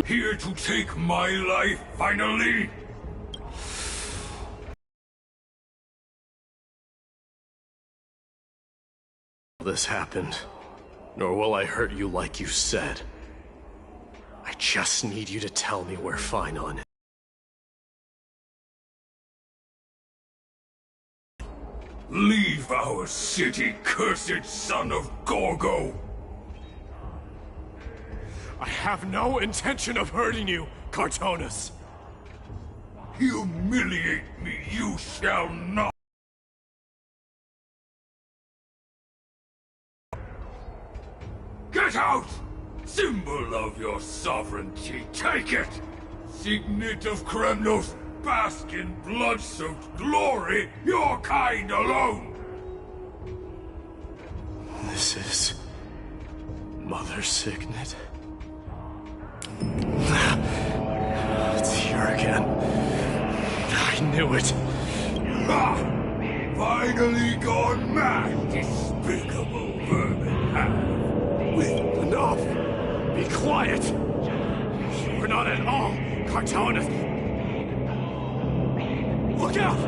Here to take my life, finally? This happened, nor will I hurt you like you said. I just need you to tell me where Finon is. Leave our city, cursed son of Gorgo! I have no intention of hurting you, Cartonus. Humiliate me, you shall not! Get out! Symbol of your sovereignty, take it! Signet of Kremnos, bask in blood-soaked glory, your kind alone! This is... Mother Signet? It's here again. I knew it. Ah! Finally gone mad, despicable vermin! Enough! Be quiet! You're not at all, Cartonus! Look out!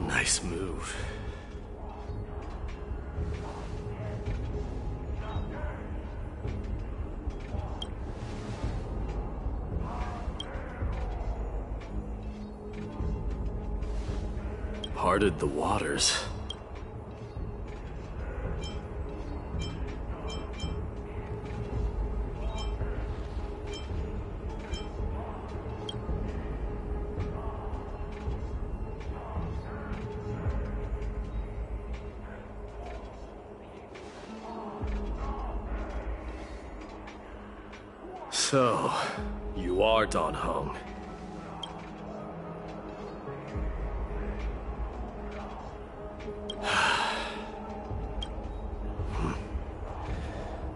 Nice move. Parted the waters. So, you are Don Hung.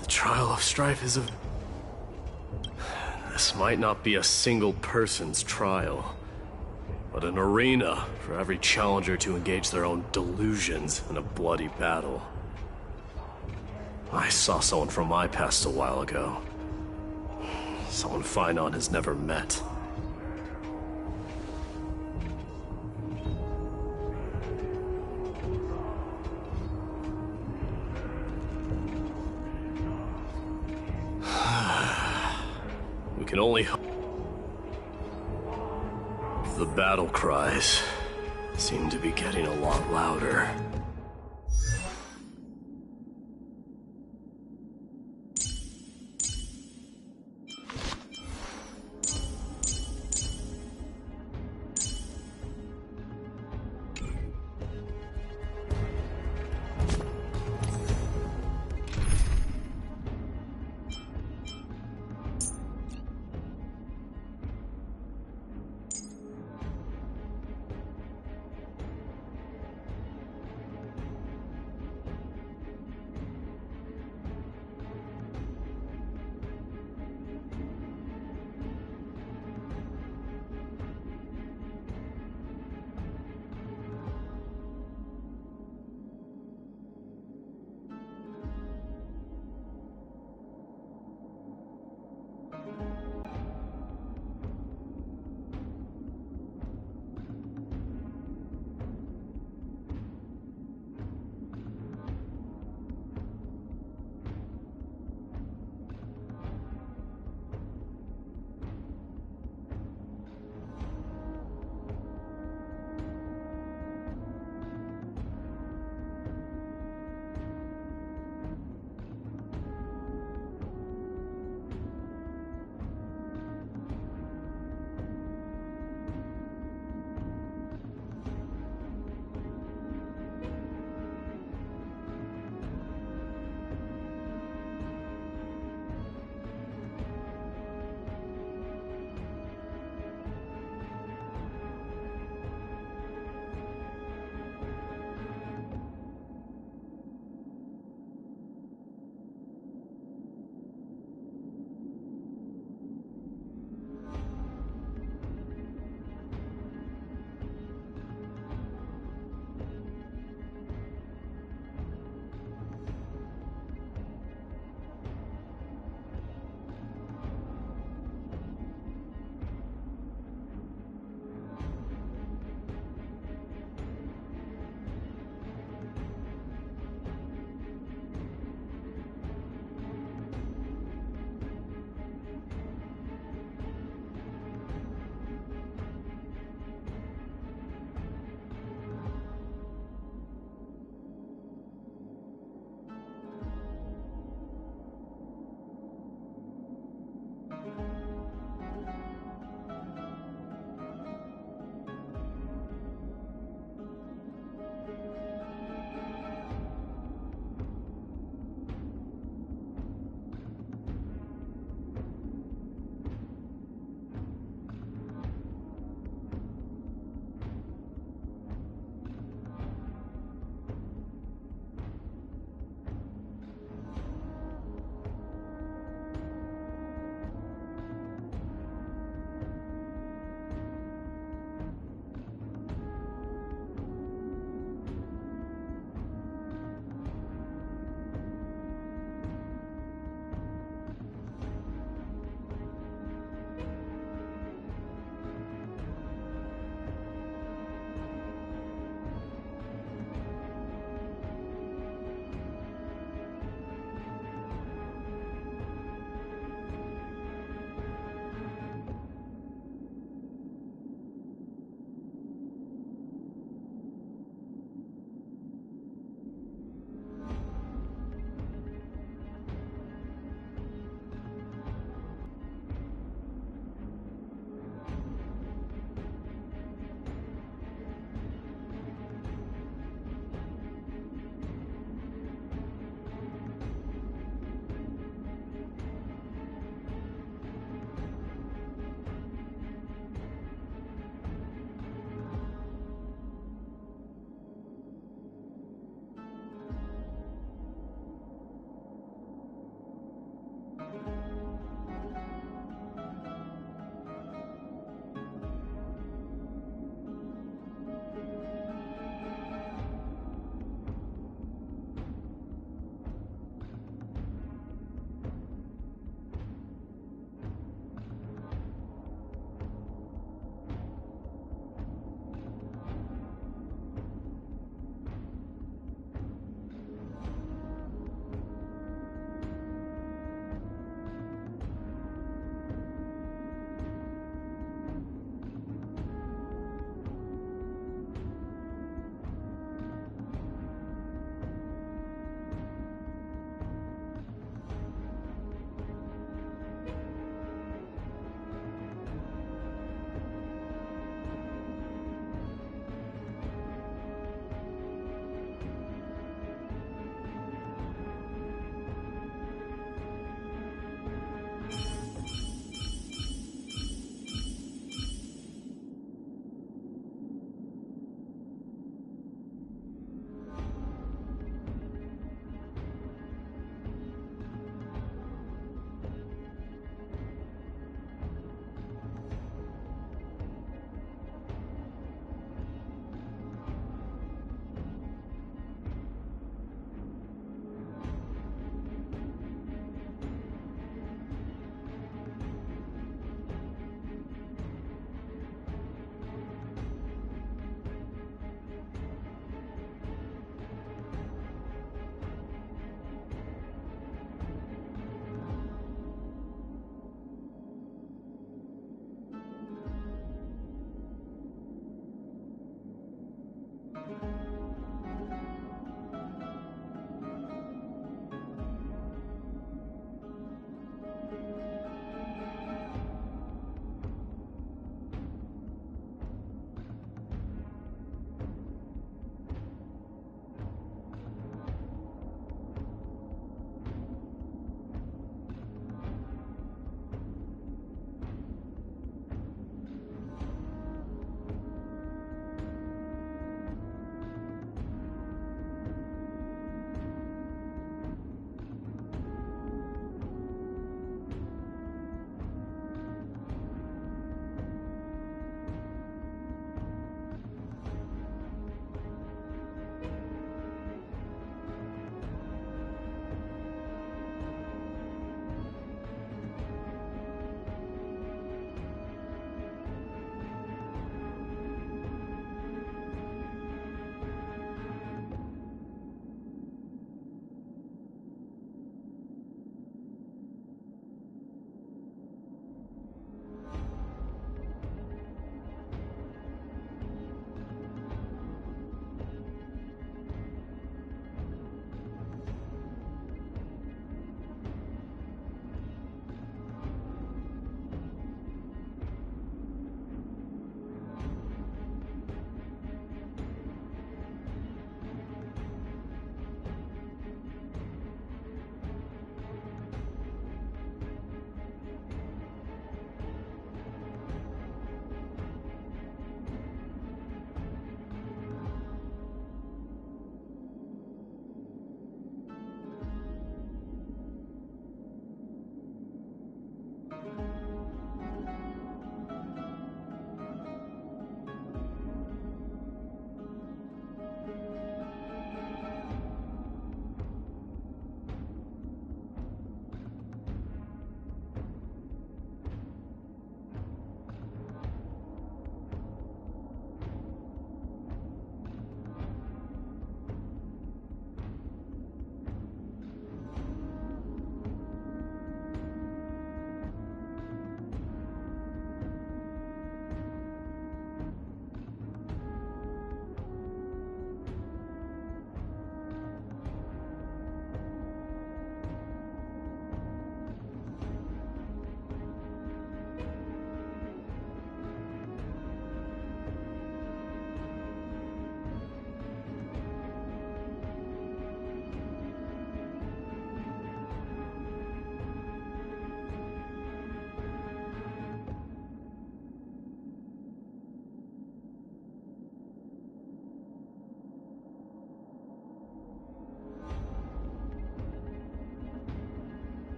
The trial of strife is a... This might not be a single person's trial, but an arena for every challenger to engage their own delusions in a bloody battle. I saw someone from my past a while ago. Someone Finon has never met. We can only hope. The battle cries seem to be getting a lot louder.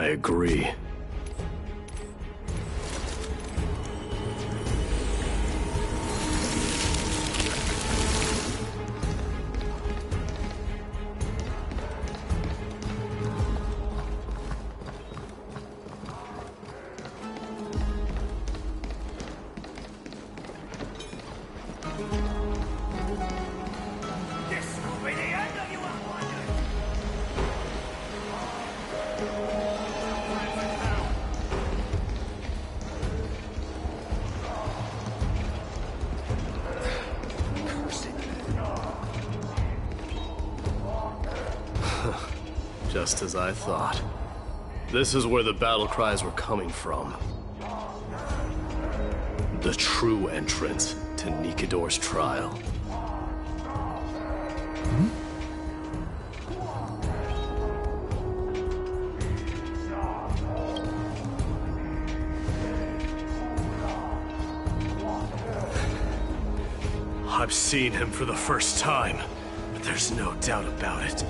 agree. Just as I thought. This is where the battle cries were coming from. The true entrance to Nikador's trial. I've seen him for the first time, but there's no doubt about it.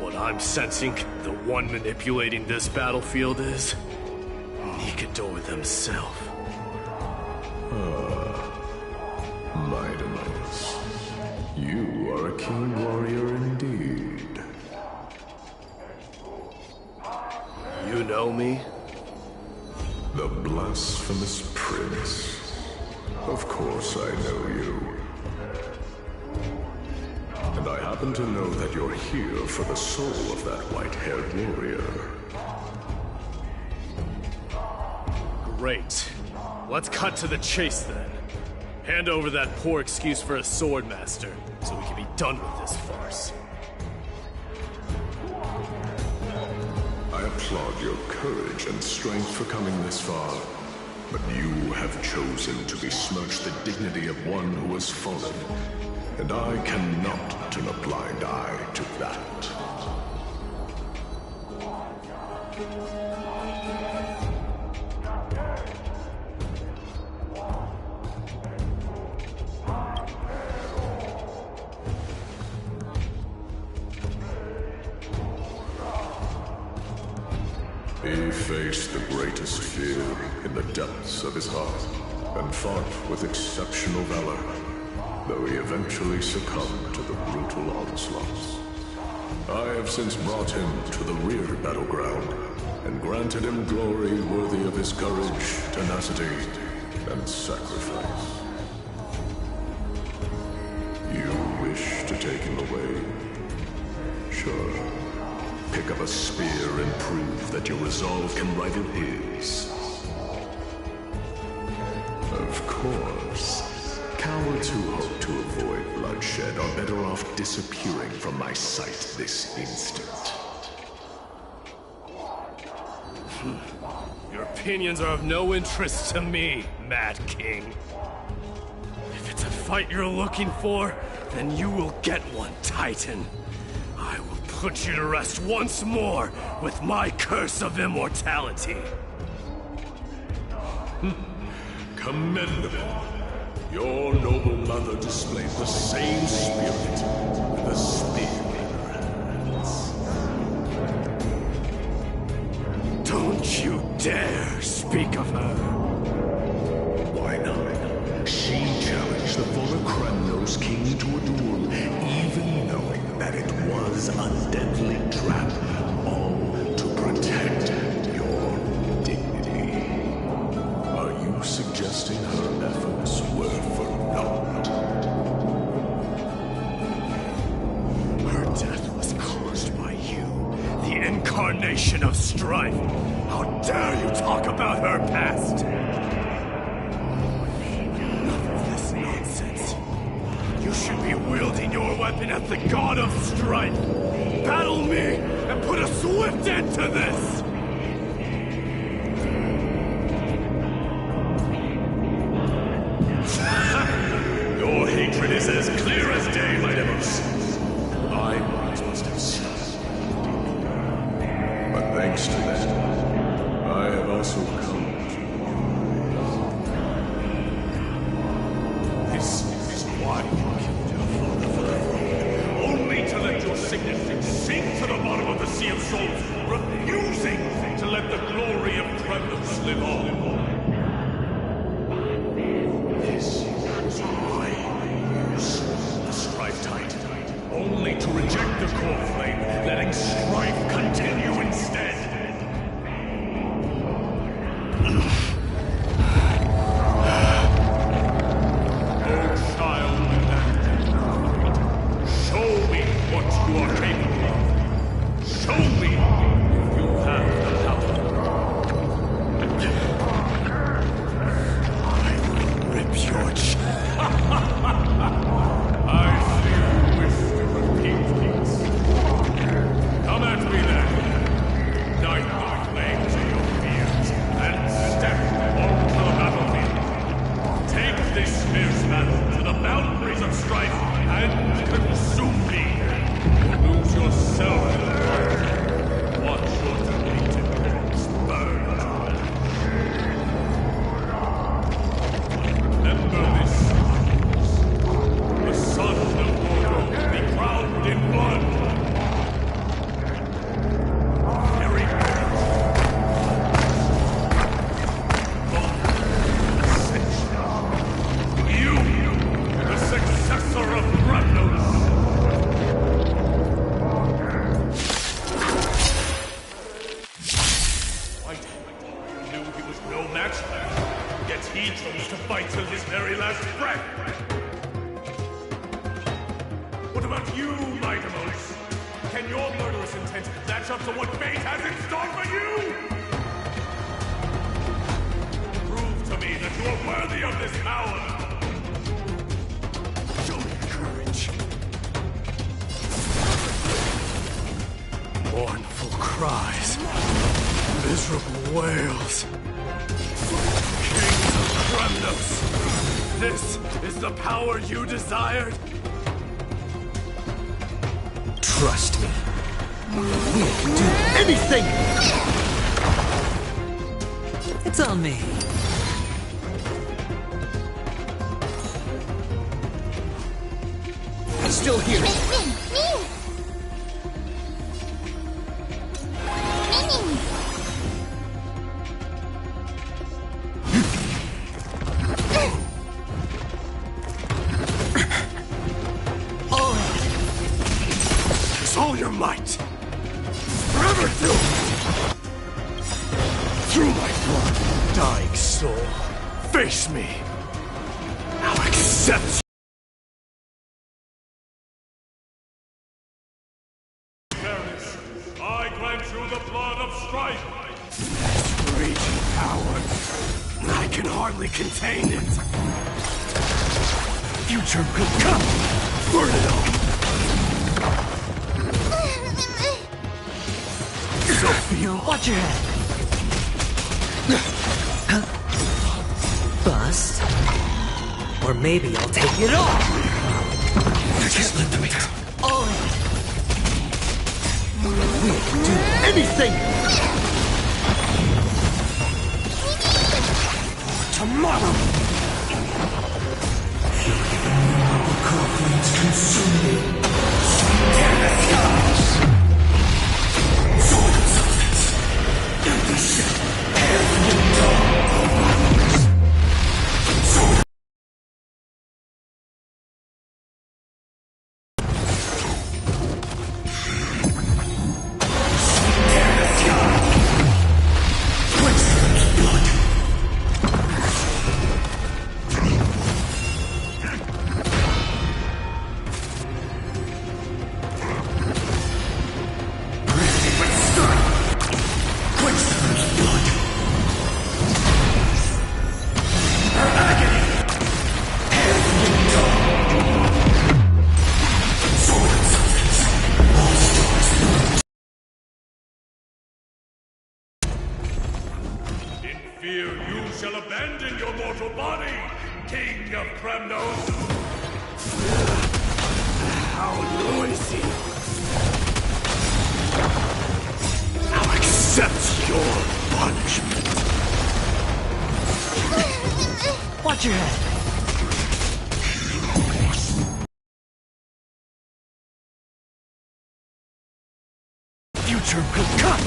What I'm sensing, the one manipulating this battlefield is Nikador themselves. Mightiness. You are a keen warrior indeed. You know me? The blasphemous prince. Of course I know you. And I happen to know that you're here for the soul of that white-haired warrior. Great. Let's cut to the chase then. Hand over that poor excuse for a sword master, so we can be done with this farce. I applaud your courage and strength for coming this far, but you have chosen to besmirch the dignity of one who has fallen. And I cannot turn a blind eye to that. He faced the greatest fear in the depths of his heart, and fought with exceptional valor, though he eventually succumbed to the brutal onslaughts. I have since brought him to the rear battleground, and granted him glory worthy of his courage, tenacity, and sacrifice. You wish to take him away? Sure. Pick up a spear and prove that your resolve can rival his. Of course. Cowards who hope to avoid bloodshed are better off disappearing from my sight this instant. Your opinions are of no interest to me, Mad King. If it's a fight you're looking for, then you will get one, Titan. I will put you to rest once more with my curse of immortality. Commendable. Your noble mother displayed the same spirit with a spear in her hands. Don't you dare speak of her. Why not? She challenged the former Kremnos king to a duel, even knowing that it was a deadly trap, all to protect your dignity. Are you suggesting her efforts were for naught? Her death was caused by you, the incarnation of strife. How dare you talk about her past? Enough of this nonsense. You should be wielding your weapon at the god of strife. Battle me and put a swift end to this! Your hatred is as clear as day, my devils. My minds must have stopped. But thanks to that, I have also come to you. This is why you killed your father for the throne. Only to let your signet sink to the bottom of the Sea of Souls, refusing to let the Kremlos live on. This is why I use the Strife Titan. Only to reject the core flame, letting strife continue instead. Oh, child, show me what you are capable of. Show me if you have the power. I will rip your I see you wish to repeat these. Come at me then. Ignite the flames of your fears and step onto the battlefield. Take this fierce battle to the boundaries of strife and consume me. Or lose yourself in the fight. Watch your deleted corpse burn. Remember this. The son of Mordo will be crowned in blood. Very you, the successor of Kremlos. White knew he was no match for him, yet he chose to fight till his very last breath. What about you, Mightimos? Can your murderous intent match up to what fate has in store for you? Prove to me that you are worthy of this power! Show me courage. Mournful cries. Miserable wails. King of Kremnos! This is the power you desired? Trust me. We can do anything! It's on me. Still here. All your might! Forever do! Through my blood, dying soul, face me! I'll accept you! Paris, I grant you the blood of strife! This raging power, I can hardly contain it! Future could come! Burn it all! Sophia, watch your head. Bust. Or maybe I'll take it all. Just let them go. Oh. We can do anything. Tomorrow. The conflicts consume me. Fear you shall abandon your mortal body, King of Kremnos! How noisy! I'll accept your punishment! Watch your head! Future could come!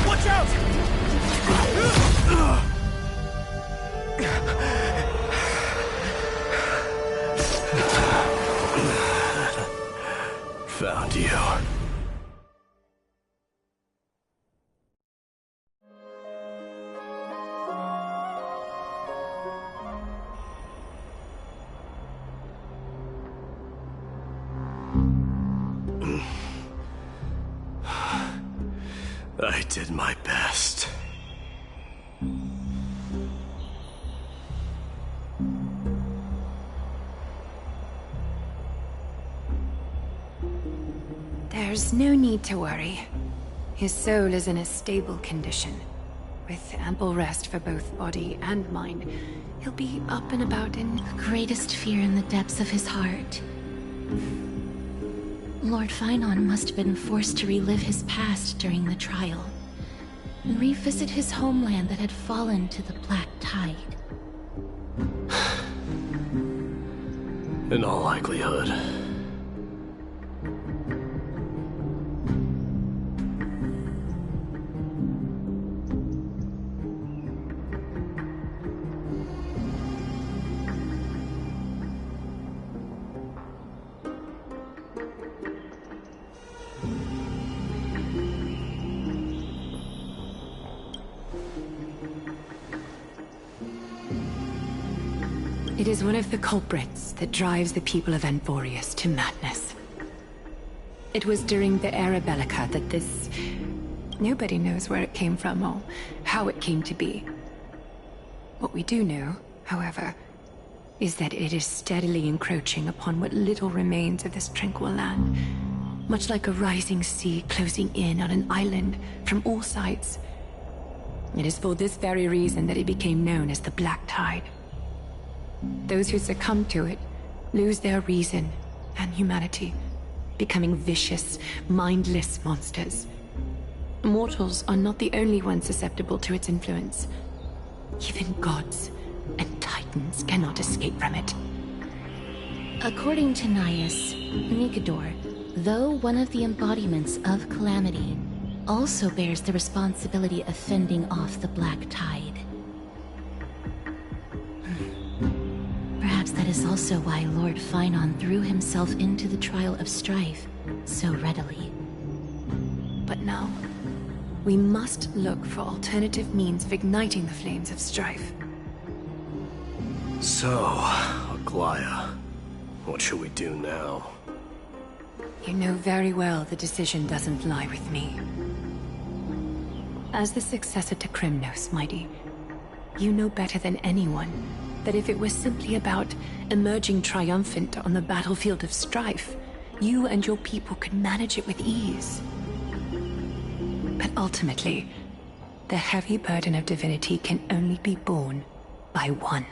Watch out! Found you. I did my best. There's no need to worry. His soul is in a stable condition. With ample rest for both body and mind, he'll be up and about in... The greatest fear in the depths of his heart. Lord Finon must have been forced to relive his past during the trial, and revisit his homeland that had fallen to the Black Tide. In all likelihood. It is one of the culprits that drives the people of Anvorius to madness. It was during the Era Bellica that this... Nobody knows where it came from or how it came to be. What we do know, however, is that it is steadily encroaching upon what little remains of this tranquil land, much like a rising sea closing in on an island from all sides. It is for this very reason that it became known as the Black Tide. Those who succumb to it lose their reason and humanity, becoming vicious, mindless monsters. Mortals are not the only ones susceptible to its influence. Even gods and titans cannot escape from it. According to Naius, Nikador, though one of the embodiments of Calamity, also bears the responsibility of fending off the Black Tide. Perhaps that is also why Lord Finon threw himself into the trial of strife so readily. But now, we must look for alternative means of igniting the flames of strife. So, Aglaya, what should we do now? You know very well the decision doesn't lie with me. As the successor to Krymnos, Mighty, you know better than anyone that if it was simply about emerging triumphant on the battlefield of strife, you and your people could manage it with ease. But ultimately, the heavy burden of divinity can only be borne by one.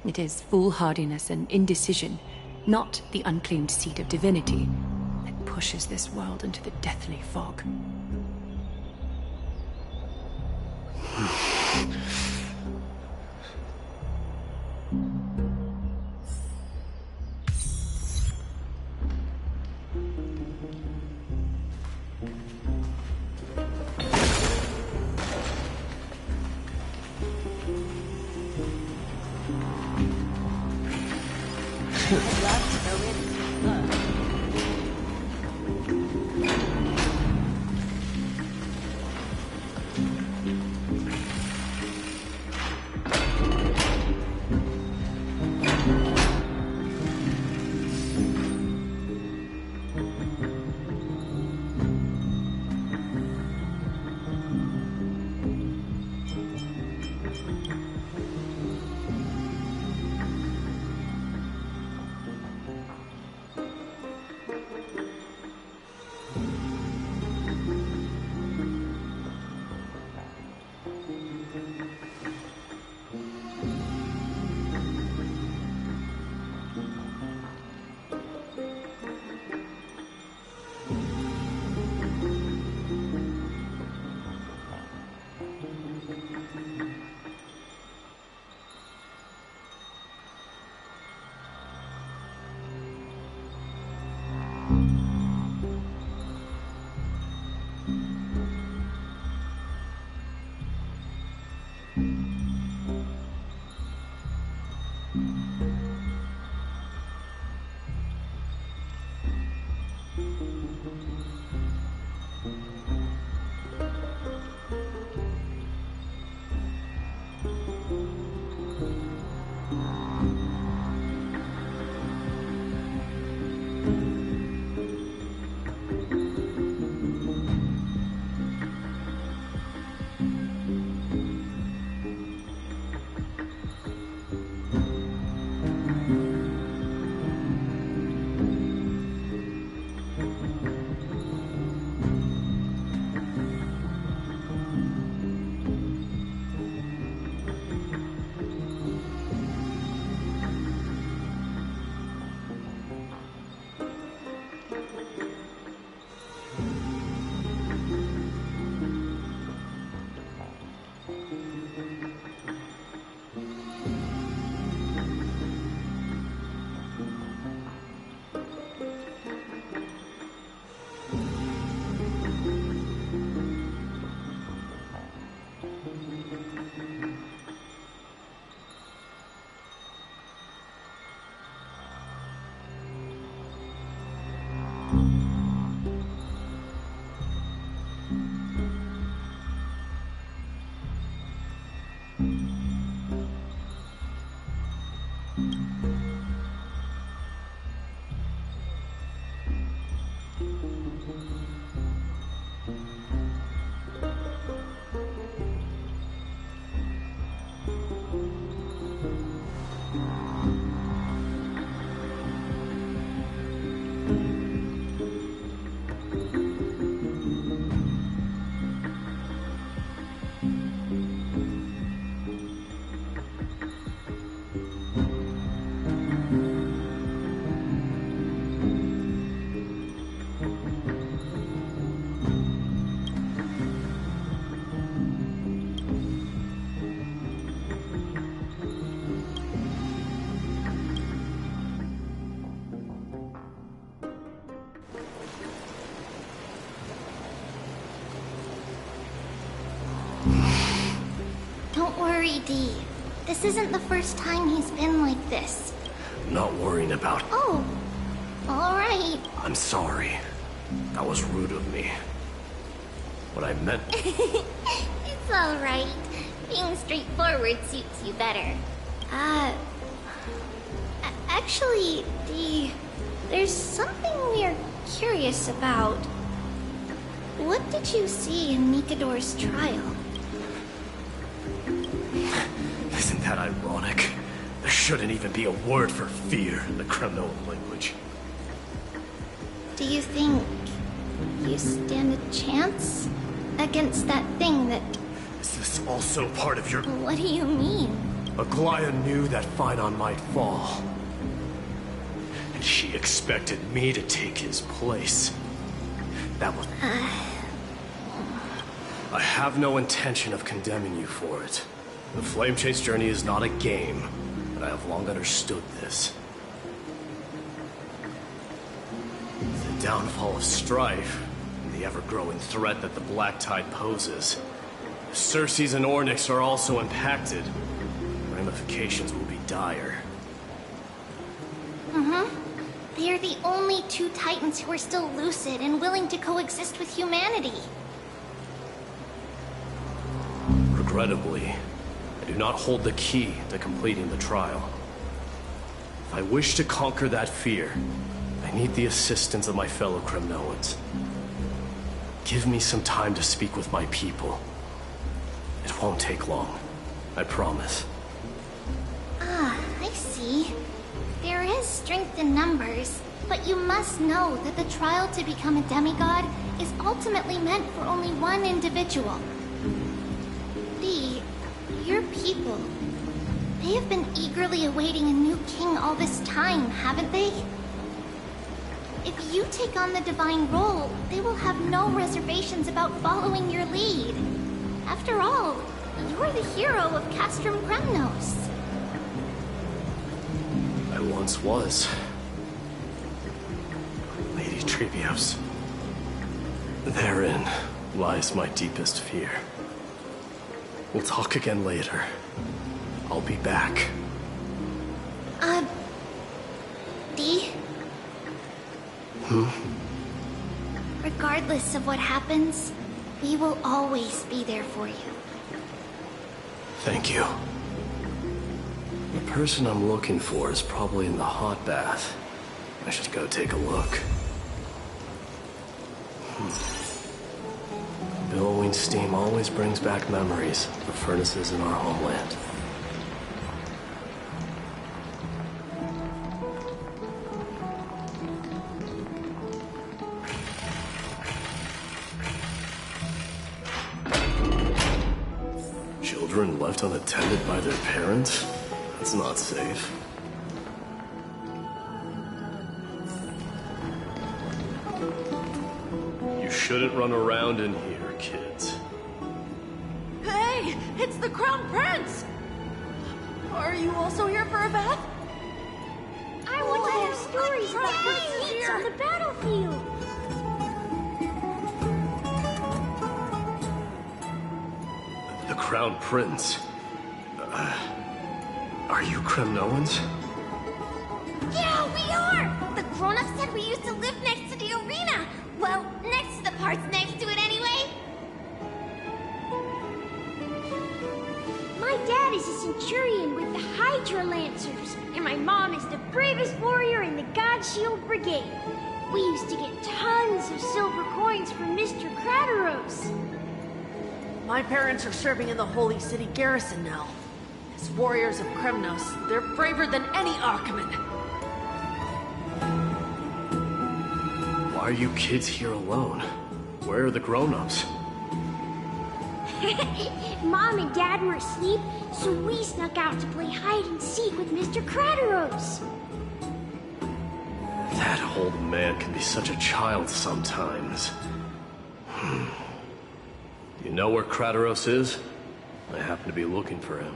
It is foolhardiness and indecision, not the unclaimed seat of divinity, that pushes this world into the deathly fog. Don't worry, Dee. This isn't the first time he's been like this. Not worrying about... Oh, alright. I'm sorry. That was rude of me. What I meant... It's alright. Being straightforward suits you better. Actually, Dee, there's something we're curious about. What did you see in Nikador's trial? Isn't that ironic? There shouldn't even be a word for fear in the Kremnoan language. Do you think you stand a chance against that thing that... Is this also part of your... What do you mean? Aglaya knew that Phynon might fall. And she expected me to take his place. That was... I have no intention of condemning you for it. The Flame Chase journey is not a game, and I have long understood this. The downfall of strife, and the ever-growing threat that the Black Tide poses. If Circes and Ornyx are also impacted, ramifications will be dire. They are the only two Titans who are still lucid and willing to coexist with humanity. Regrettably, I do not hold the key to completing the trial. If I wish to conquer that fear, I need the assistance of my fellow Kremnoans. Give me some time to speak with my people. It won't take long, I promise. I see. There is strength in numbers, but you must know that the trial to become a demigod is ultimately meant for only one individual. Your people, they have been eagerly awaiting a new king all this time, haven't they? If you take on the divine role, they will have no reservations about following your lead. After all, you're the hero of Castrum Kremnos. I once was. Lady Trevios. Therein lies my deepest fear. We'll talk again later. I'll be back. D? Regardless of what happens, we will always be there for you. Thank you. The person I'm looking for is probably in the hot bath. I should go take a look. Billowing steam always brings back memories of furnaces in our homeland. Children left unattended by their parents? That's not safe. You shouldn't run around in here, kids. Hey, it's the Crown Prince! Are you also here for a bath? I want to hear stories about Prince is here. on the battlefield. The Crown Prince. Are you Kremnoans? Yeah, we are! The grown-ups said we used to live next to the arena. Well, next to the parts next to it anyway. My dad is a centurion with the Hydra Lancers, and my mom is the bravest warrior in the God Shield Brigade. We used to get tons of silver coins from Mr. Crateros. My parents are serving in the Holy City garrison now. As warriors of Kremnos, they're braver than any Archiman. Why are you kids here alone? Where are the grown-ups? Mom and Dad were asleep, so we snuck out to play hide and seek with Mr. Crateros. That old man can be such a child sometimes. You know where Crateros is? I happen to be looking for him.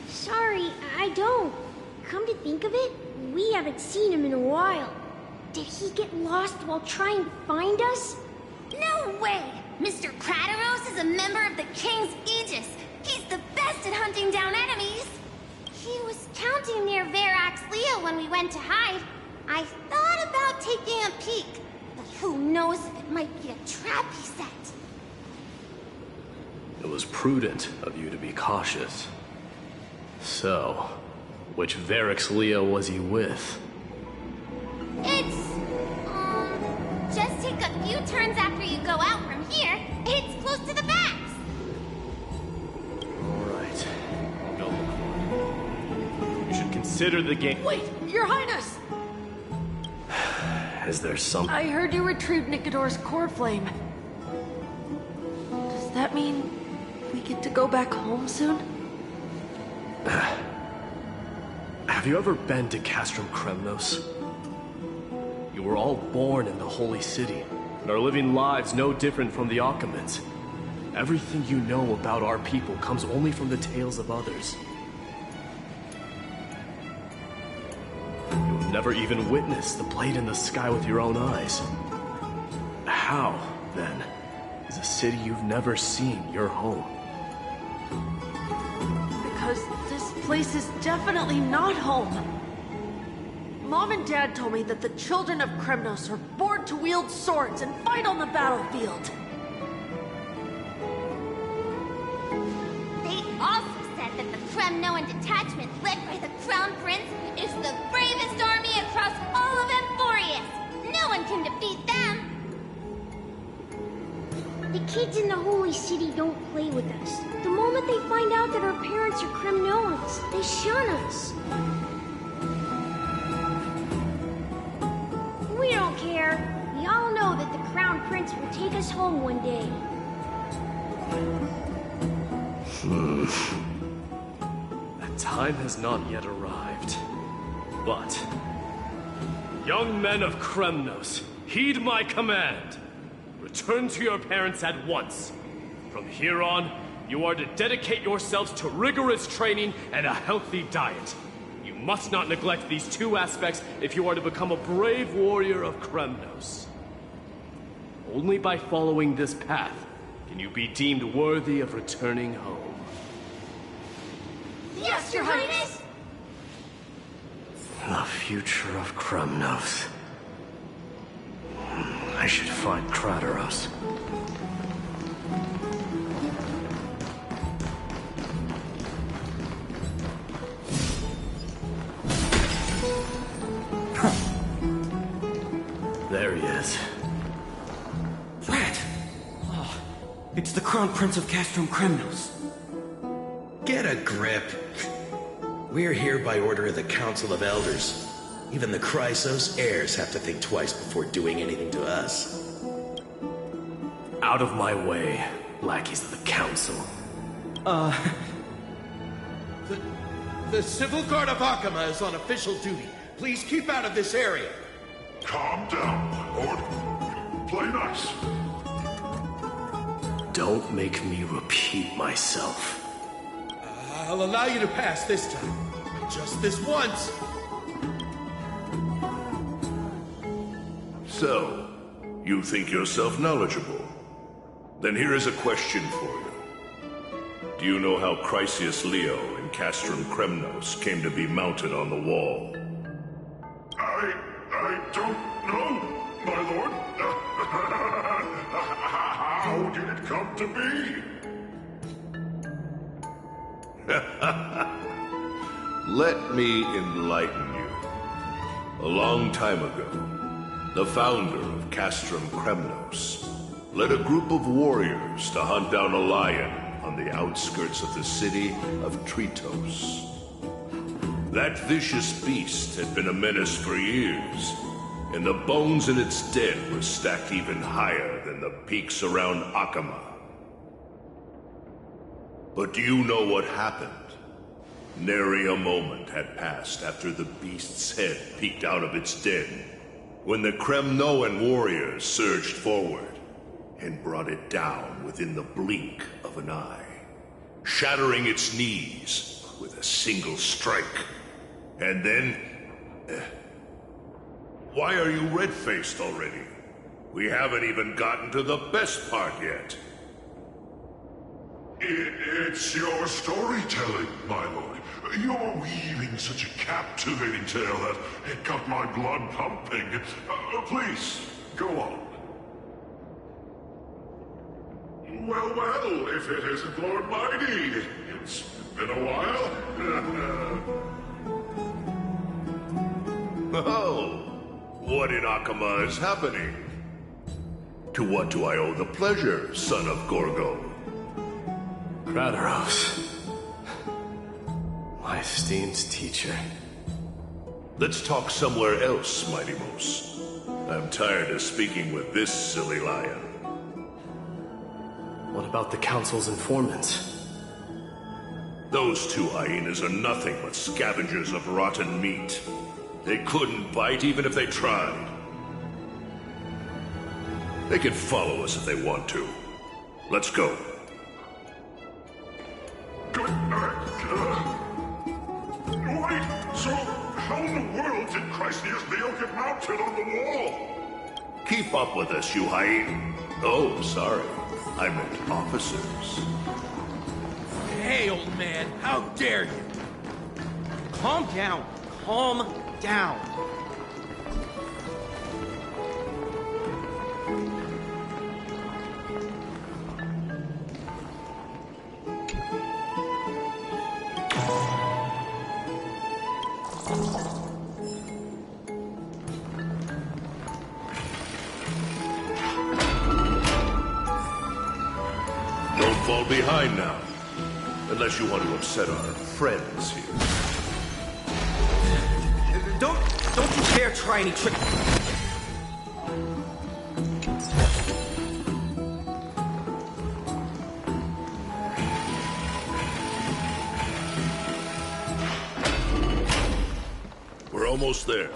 Sorry, I don't. Come to think of it, we haven't seen him in a while. Did he get lost while trying to find us? No way! Mr. Crateros is a member of the King's Aegis. He's the best at hunting down enemies. He was counting near Verax Leo when we went to hide. I thought about taking a peek, but who knows if it might be a trap he set. It was prudent of you to be cautious. So, which Verax Leo was he with? It's, just take a few turns after you go out from here. It's close to the backs. Alright, I'll go look for him. You should consider the game. Wait, Your Highness! Is there some... I heard you retrieved Nicodor's core flame. Does that mean we get to go back home soon? Have you ever been to Castrum Kremnos? You were all born in the Holy City, and are living lives no different from the Achaemens. Everything you know about our people comes only from the tales of others. You've never even witnessed the blade in the sky with your own eyes. How, then, is a city you've never seen your home? Because this place is definitely not home. Mom and Dad told me that the children of Kremnos are born to wield swords and fight on the battlefield. They also said that the Kremnoan detachment led by the Crown Prince is the bravest army across all of Emphorius. No one can defeat them. The kids in the Holy City don't play with us. The moment they find out that our parents are Kremnoans, they shun us. We don't care. We all know that the Crown Prince will take us home one day. That time has not yet arrived. But, young men of Kremnos, heed my command. Return to your parents at once. From here on, you are to dedicate yourselves to rigorous training and a healthy diet. You must not neglect these two aspects if you are to become a brave warrior of Kremnos. Only by following this path can you be deemed worthy of returning home. Yes, Your Highness! The future of Kremnos. I should find Krateros. There he is. Rat! Oh, it's the Crown Prince of Castrum Kremnos. Get a grip. We're here by order of the Council of Elders. Even the Chrysos heirs have to think twice before doing anything to us. Out of my way, lackeys of the Council. The Civil Guard of Akama is on official duty. Please keep out of this area. Calm down, my lord. Play nice. Don't make me repeat myself. I'll allow you to pass this time. Just this once. So, you think yourself knowledgeable? Then here is a question for you. Do you know how Chrysius Leo in Castrum Kremnos came to be mounted on the wall? I don't know, my lord. How did it come to be? Let me enlighten you. A long time ago, the founder of Castrum Kremnos led a group of warriors to hunt down a lion on the outskirts of the city of Tritos. That vicious beast had been a menace for years, and the bones in its den were stacked even higher than the peaks around Akama. But do you know what happened? Nary a moment had passed after the beast's head peeked out of its den, when the Kremnoan warriors surged forward and brought it down within the blink of an eye, shattering its knees with a single strike. And then... Why are you red-faced already? We haven't even gotten to the best part yet. It's your storytelling, my lord. You're weaving such a captivating tale that it got my blood pumping. Please, go on. Well, if it isn't Lord Mighty. It's been a while. Oh, what in Akama is happening? To what do I owe the pleasure, son of Gorgo? Krateros. My esteemed teacher. Let's talk somewhere else, Mighty Mos. I'm tired of speaking with this silly lion. What about the Council's informants? Those two hyenas are nothing but scavengers of rotten meat. They couldn't bite even if they tried. They can follow us if they want to. Let's go. Wait, so how in the world did Chrysius Leo get mounted on the wall? Keep up with us, you hyena. Oh, sorry. I meant officers. Hey, old man, how dare you? Calm down. Calm down. Don't fall behind now. Unless you want to upset our friends here. Don't you dare try any trick. We're almost there.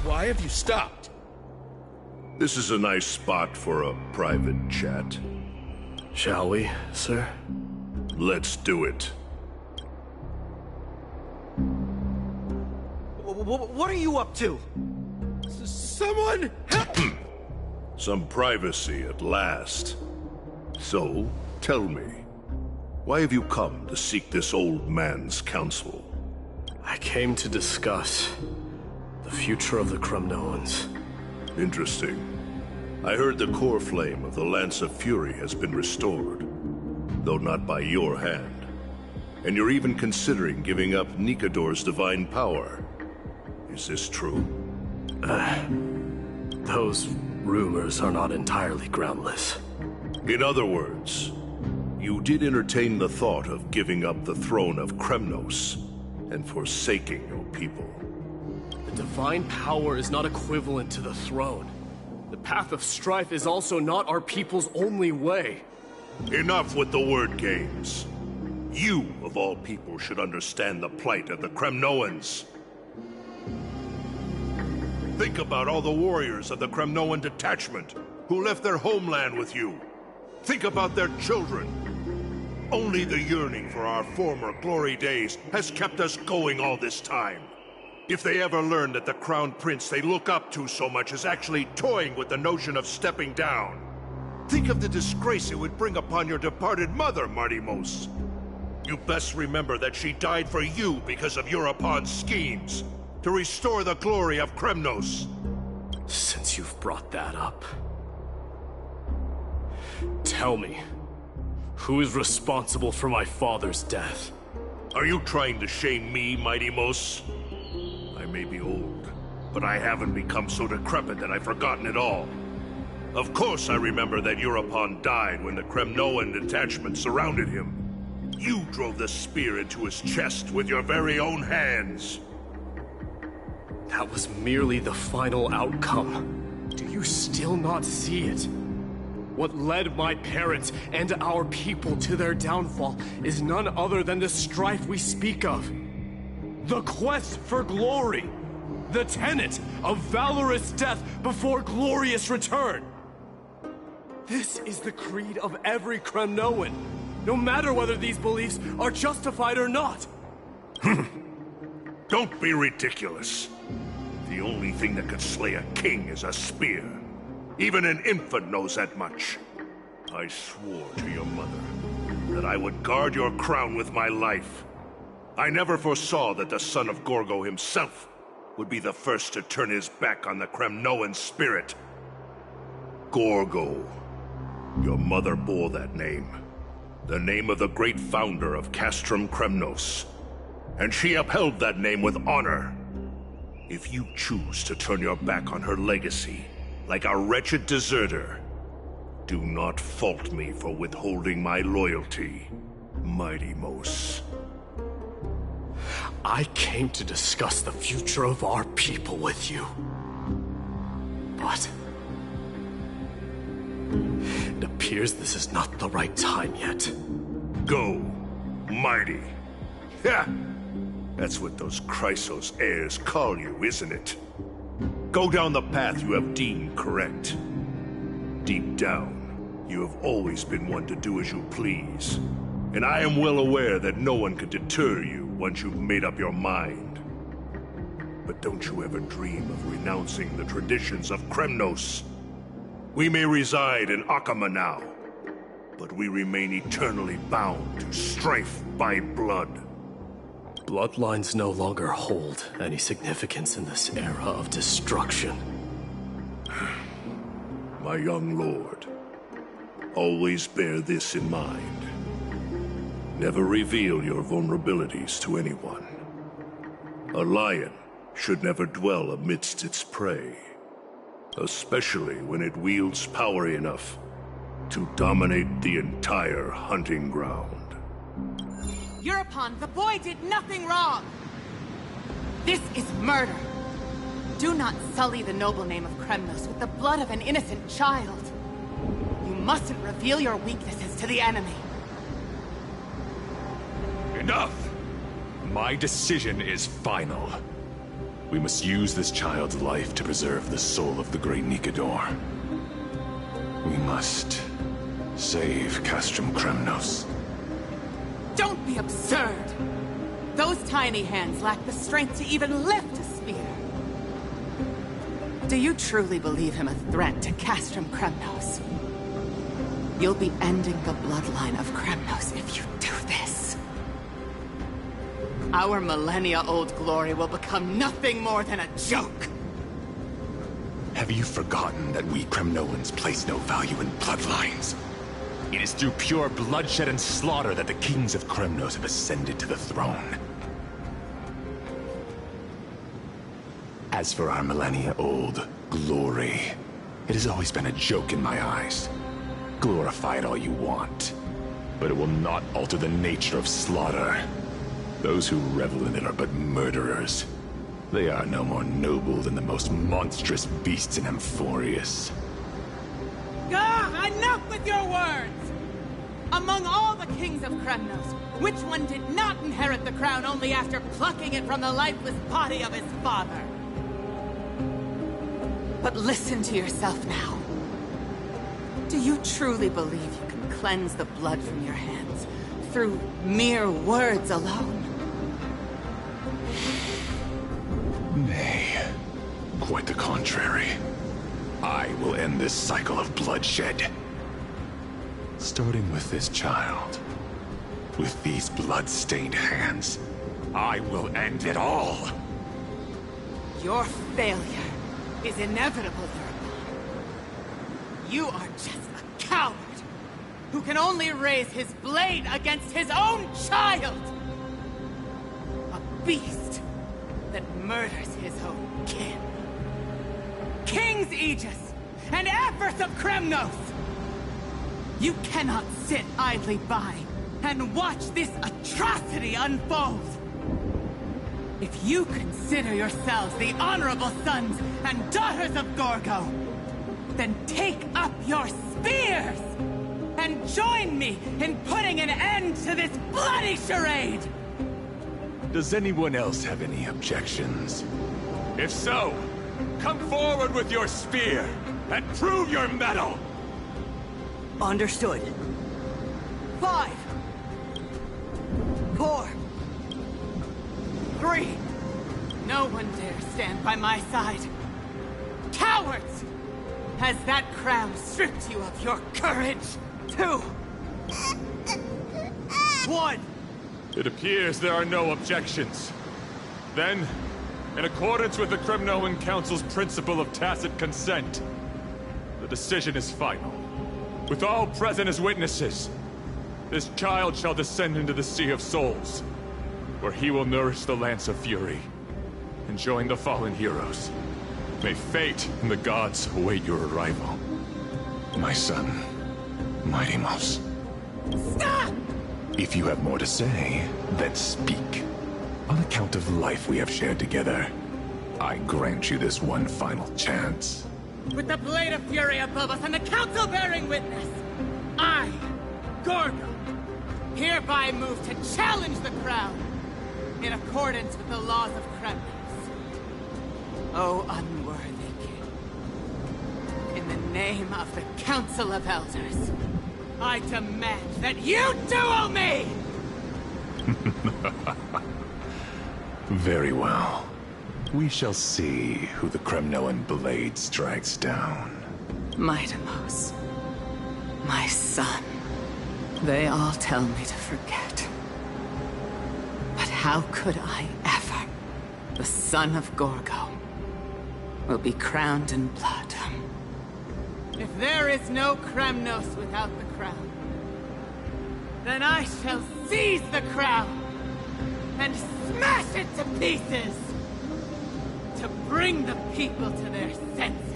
Why have you stopped? This is a nice spot for a private chat. Shall we, sir? Let's do it. What are you up to? Someone help! Some privacy at last. So, tell me, why have you come to seek this old man's counsel? I came to discuss the future of the Kremnoans. Interesting. I heard the core flame of the Lance of Fury has been restored, though not by your hand. And you're even considering giving up Nikador's divine power. Is this true? Those rumors are not entirely groundless. In other words, you did entertain the thought of giving up the throne of Kremnos and forsaking your people. The divine power is not equivalent to the throne. The path of strife is also not our people's only way. Enough with the word games. You, of all people, should understand the plight of the Kremnoans. Think about all the warriors of the Kremnoan detachment who left their homeland with you. Think about their children. Only the yearning for our former glory days has kept us going all this time. If they ever learn that the Crown Prince they look up to so much is actually toying with the notion of stepping down, think of the disgrace it would bring upon your departed mother, Martimos. You best remember that she died for you because of Europon's schemes, to restore the glory of Kremnos. Since you've brought that up, tell me, who is responsible for my father's death? Are you trying to shame me, Martimos? I may be old, but I haven't become so decrepit that I've forgotten it all. Of course I remember that Europon died when the Kremnoan detachment surrounded him. You drove the spear into his chest with your very own hands. That was merely the final outcome. Do you still not see it? What led my parents and our people to their downfall is none other than the strife we speak of. The quest for glory. The tenet of valorous death before glorious return. This is the creed of every Kremnoan, no matter whether these beliefs are justified or not. Don't be ridiculous. The only thing that could slay a king is a spear. Even an infant knows that much. I swore to your mother that I would guard your crown with my life. I never foresaw that the son of Gorgo himself would be the first to turn his back on the Kremnoan spirit. Gorgo. Your mother bore that name. The name of the great founder of Castrum Kremnos. And she upheld that name with honor. If you choose to turn your back on her legacy, like a wretched deserter, do not fault me for withholding my loyalty, Martimos. I came to discuss the future of our people with you. But it appears this is not the right time yet. Go, mighty. Ha! That's what those Chrysos heirs call you, isn't it? Go down the path you have deemed correct. Deep down, you have always been one to do as you please. And I am well aware that no one can deter you once you've made up your mind. But don't you ever dream of renouncing the traditions of Kremnos. We may reside in Akama now, but we remain eternally bound to strife by blood. Bloodlines no longer hold any significance in this era of destruction. My young lord, always bear this in mind. Never reveal your vulnerabilities to anyone. A lion should never dwell amidst its prey, especially when it wields power enough to dominate the entire hunting ground. Europon, the boy did nothing wrong! This is murder! Do not sully the noble name of Kremnos with the blood of an innocent child. You mustn't reveal your weaknesses to the enemy. Enough! My decision is final. We must use this child's life to preserve the soul of the great Nikador. We must Save Castrum Kremnos. Don't be absurd! Those tiny hands lack the strength to even lift a spear. Do you truly believe him a threat to Castrum Kremnos? You'll be ending the bloodline of Kremnos if you do this. Our millennia-old glory will become nothing more than a joke. Have you forgotten that we Kremnoans place no value in bloodlines? It is through pure bloodshed and slaughter that the kings of Kremnos have ascended to the throne. As for our millennia-old glory, it has always been a joke in my eyes. Glorify it all you want, but it will not alter the nature of slaughter. Those who revel in it are but murderers. They are no more noble than the most monstrous beasts in Amphorius. Ah, enough with your words! Among all the kings of Kremnos, which one did not inherit the crown only after plucking it from the lifeless body of his father? But listen to yourself now. Do you truly believe you can cleanse the blood from your hands through mere words alone? Nay, quite the contrary. I will end this cycle of bloodshed. Starting with this child. With these blood-stained hands, I will end it all! Your failure is inevitable, Durban. You are just a coward who can only raise his blade against his own child! A beast that murders his own kin. King's Aegis and Empress of Kremnos! You cannot sit idly by and watch this atrocity unfold! If you consider yourselves the honorable sons and daughters of Gorgo, then take up your spears and join me in putting an end to this bloody charade! Does anyone else have any objections? If so, come forward with your spear and prove your mettle! Understood. 5, 4, 3. No one dare stand by my side. Cowards! Has that crown stripped you of your courage? 2, 1. It appears there are no objections. Then, in accordance with the Kremnoan Council's principle of tacit consent, the decision is final. With all present as witnesses, this child shall descend into the Sea of Souls, where he will nourish the Lance of Fury and join the fallen heroes. May fate and the gods await your arrival. My son, Mighty-Mouse. Stop! If you have more to say, then speak. On account of life we have shared together, I grant you this one final chance. With the Blade of Fury above us and the Council bearing witness, I, Gorgo, hereby move to challenge the crown in accordance with the laws of Kremnos. O unworthy king, in the name of the Council of Elders, I demand that you duel me! Very well. We shall see who the Kremnoan blade strikes down. Mighty-Mouse, my son. They all tell me to forget. But how could I ever? The son of Gorgo will be crowned in blood. If there is no Kremnos without the crown, then I shall seize the crown and smash it to pieces to bring the people to their senses.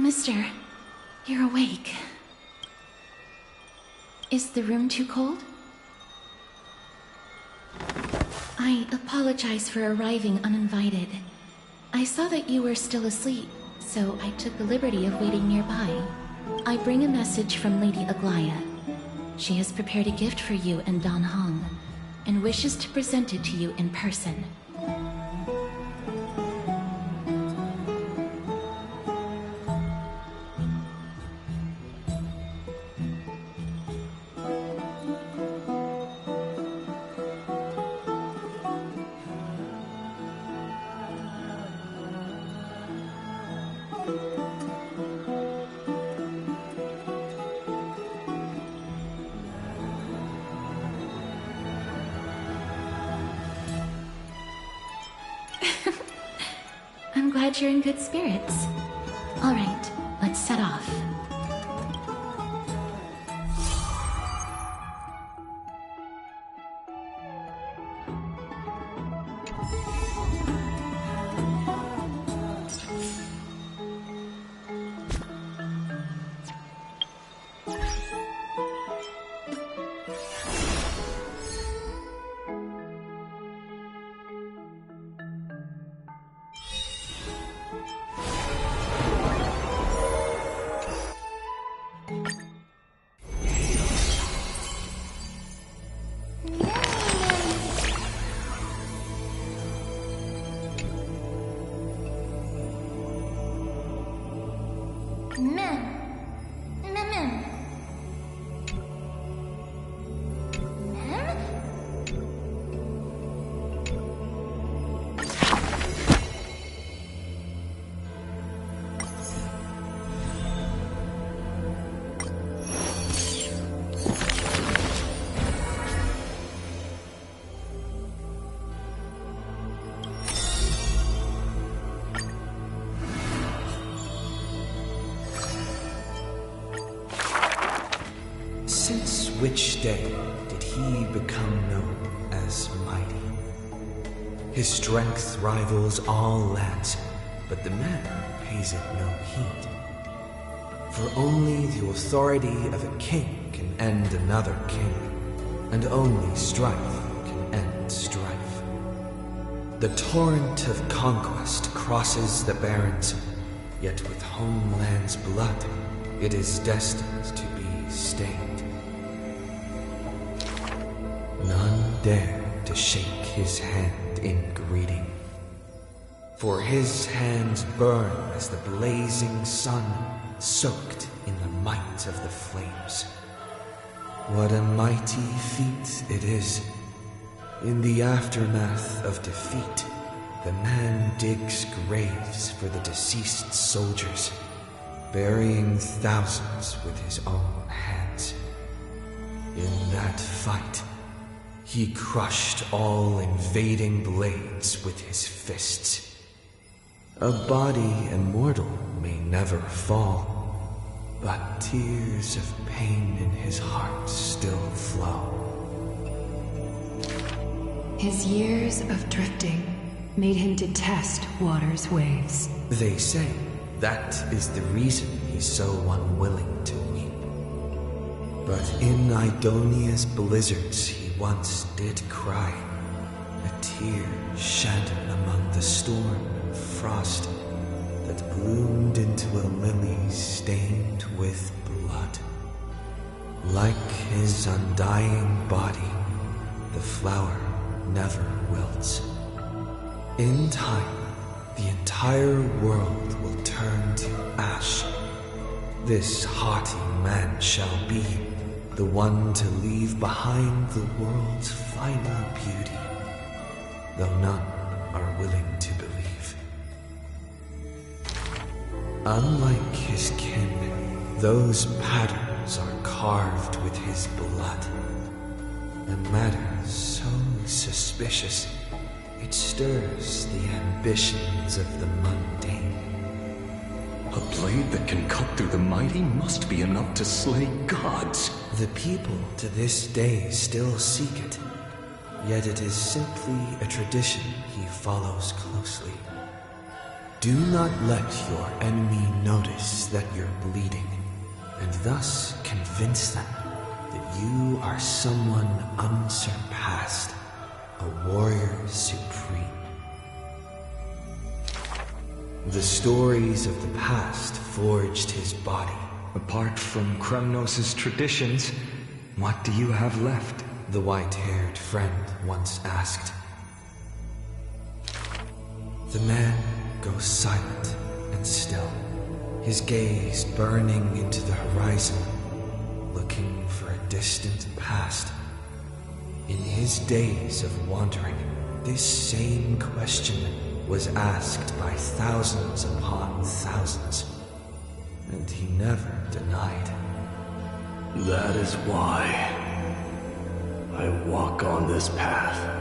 Mister, you're awake. Is the room too cold? I apologize for arriving uninvited. I saw that you were still asleep, so I took the liberty of waiting nearby. I bring a message from Lady Aglaia. She has prepared a gift for you and Dan Heng, and wishes to present it to you in person. I'm glad you're in good spirits. All right, let's set off. Since which day did he become known as mighty? His strength rivals all lands, but the man pays it no heed. For only the authority of a king can end another king, and only strife can end strife. The torrent of conquest crosses the barrens, yet with homeland's blood, it is destined to be stained. None dare to shake his hand in greeting, for his hands burn as the blazing sun soaked in the might of the flames. What a mighty feat it is. In the aftermath of defeat, the man digs graves for the deceased soldiers, burying thousands with his own hands. In that fight, he crushed all invading blades with his fists. A body immortal may never fall, but tears of pain in his heart still flow. His years of drifting made him detest water's waves. They say that is the reason he's so unwilling to weep. But in Idonia's blizzards he once did cry, a tear shed among the storm and frost that bloomed into a lily stained with blood. Like his undying body, the flower never wilts. In time, the entire world will turn to ash. This haughty man shall be the one to leave behind the world's final beauty, though none are willing to believe. Unlike his kin, those patterns are carved with his blood. A matter so suspicious, it stirs the ambitions of the mundane. A blade that can cut through the mighty must be enough to slay gods. The people to this day still seek it, yet it is simply a tradition he follows closely. Do not let your enemy notice that you're bleeding, and thus convince them that you are someone unsurpassed, a warrior supreme. The stories of the past forged his body. Apart from Kremnos' traditions, what do you have left? The white-haired friend once asked. The man goes silent and still, his gaze burning into the horizon, looking for a distant past. In his days of wandering, this same question was asked by thousands upon thousands, and he never denied. That is why I walk on this path.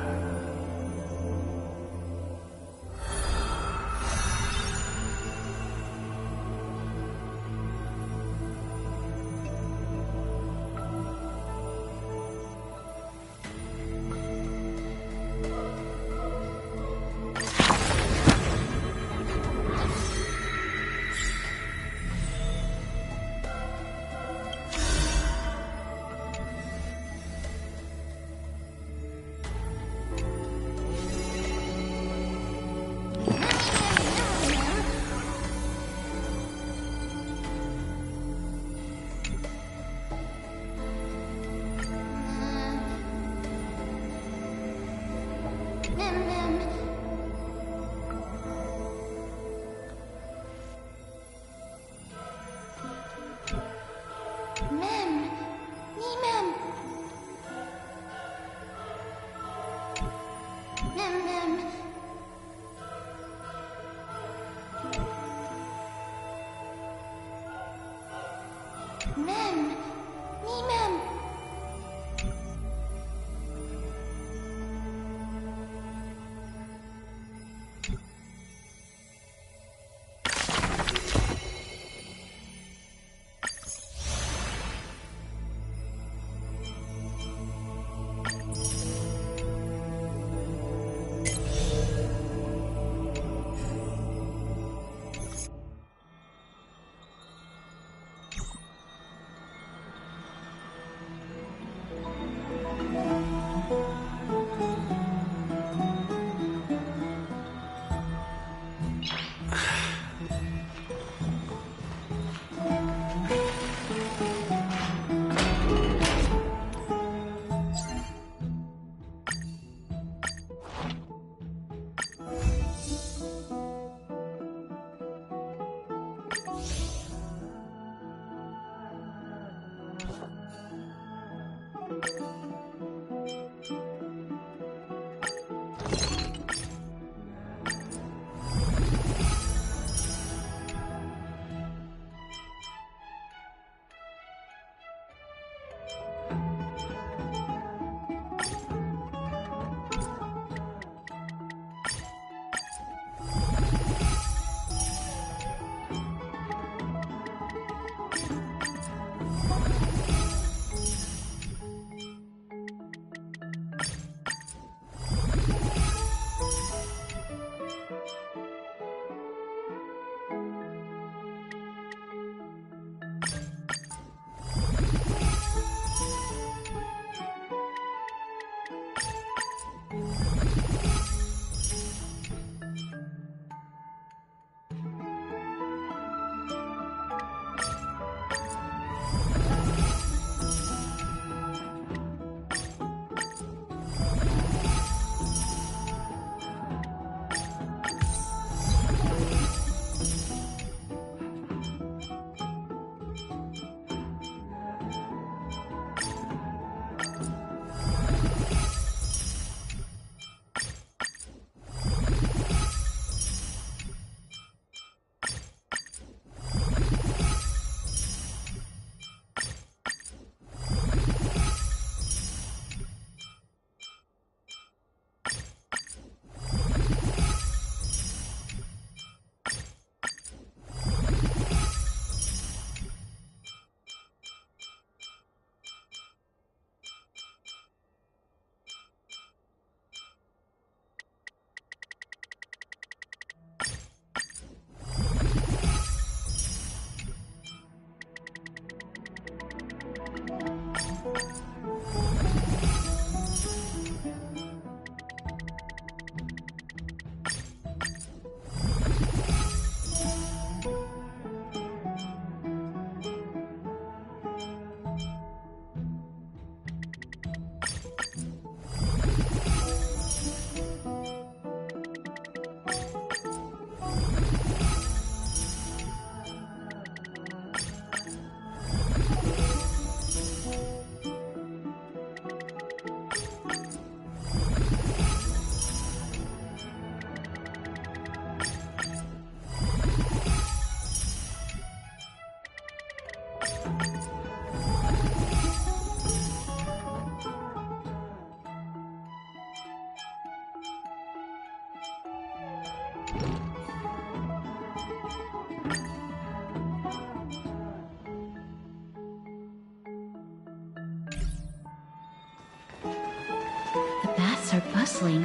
streets are bustling.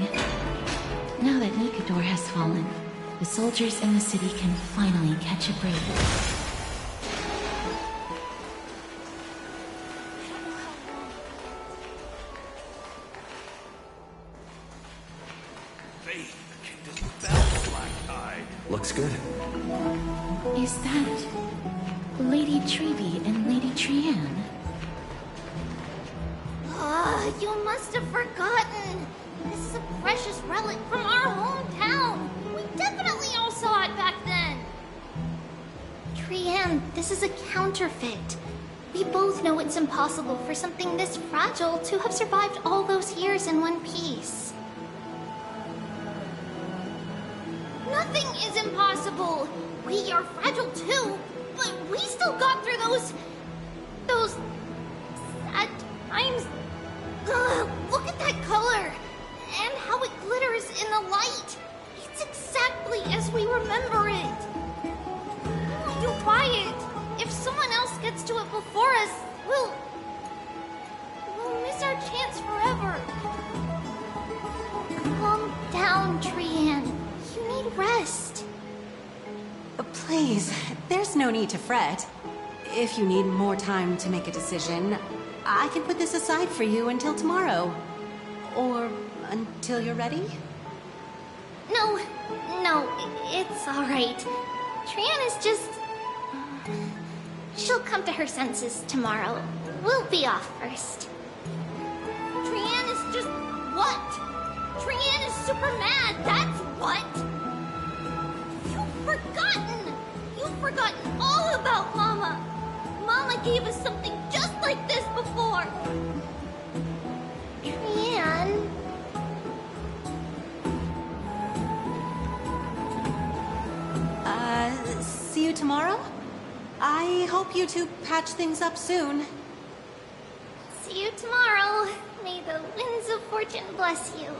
Now that Nikador has fallen, the soldiers in the city can finally catch a break. Looks good. Is that Lady Trevi and Lady Trianne? Ah, you must have forgotten. This is a precious relic from our hometown. We definitely all saw it back then. Trianne, this is a counterfeit. We both know it's impossible for something this fragile to have survived all those years in one piece. Nothing is impossible. We are fragile too, but we still got through those sad times. Ugh, look at that color and how it glitters in the light. It's exactly as we remember it. You're quiet. If someone else gets to it before us, we'll miss our chance forever. Calm down, Trianne. You need rest. Please, there's no need to fret. If you need more time to make a decision, I can put this aside for you until tomorrow. Or until you're ready? No, it's all right. Trianne is just... She'll come to her senses tomorrow. We'll be off first. Trianne is just... what? Trianne is super mad, that's what! You've forgotten all about Mama! Mama gave us something just like this before! Trianne... See you tomorrow? I hope you two patch things up soon. See you tomorrow. May the winds of fortune bless you.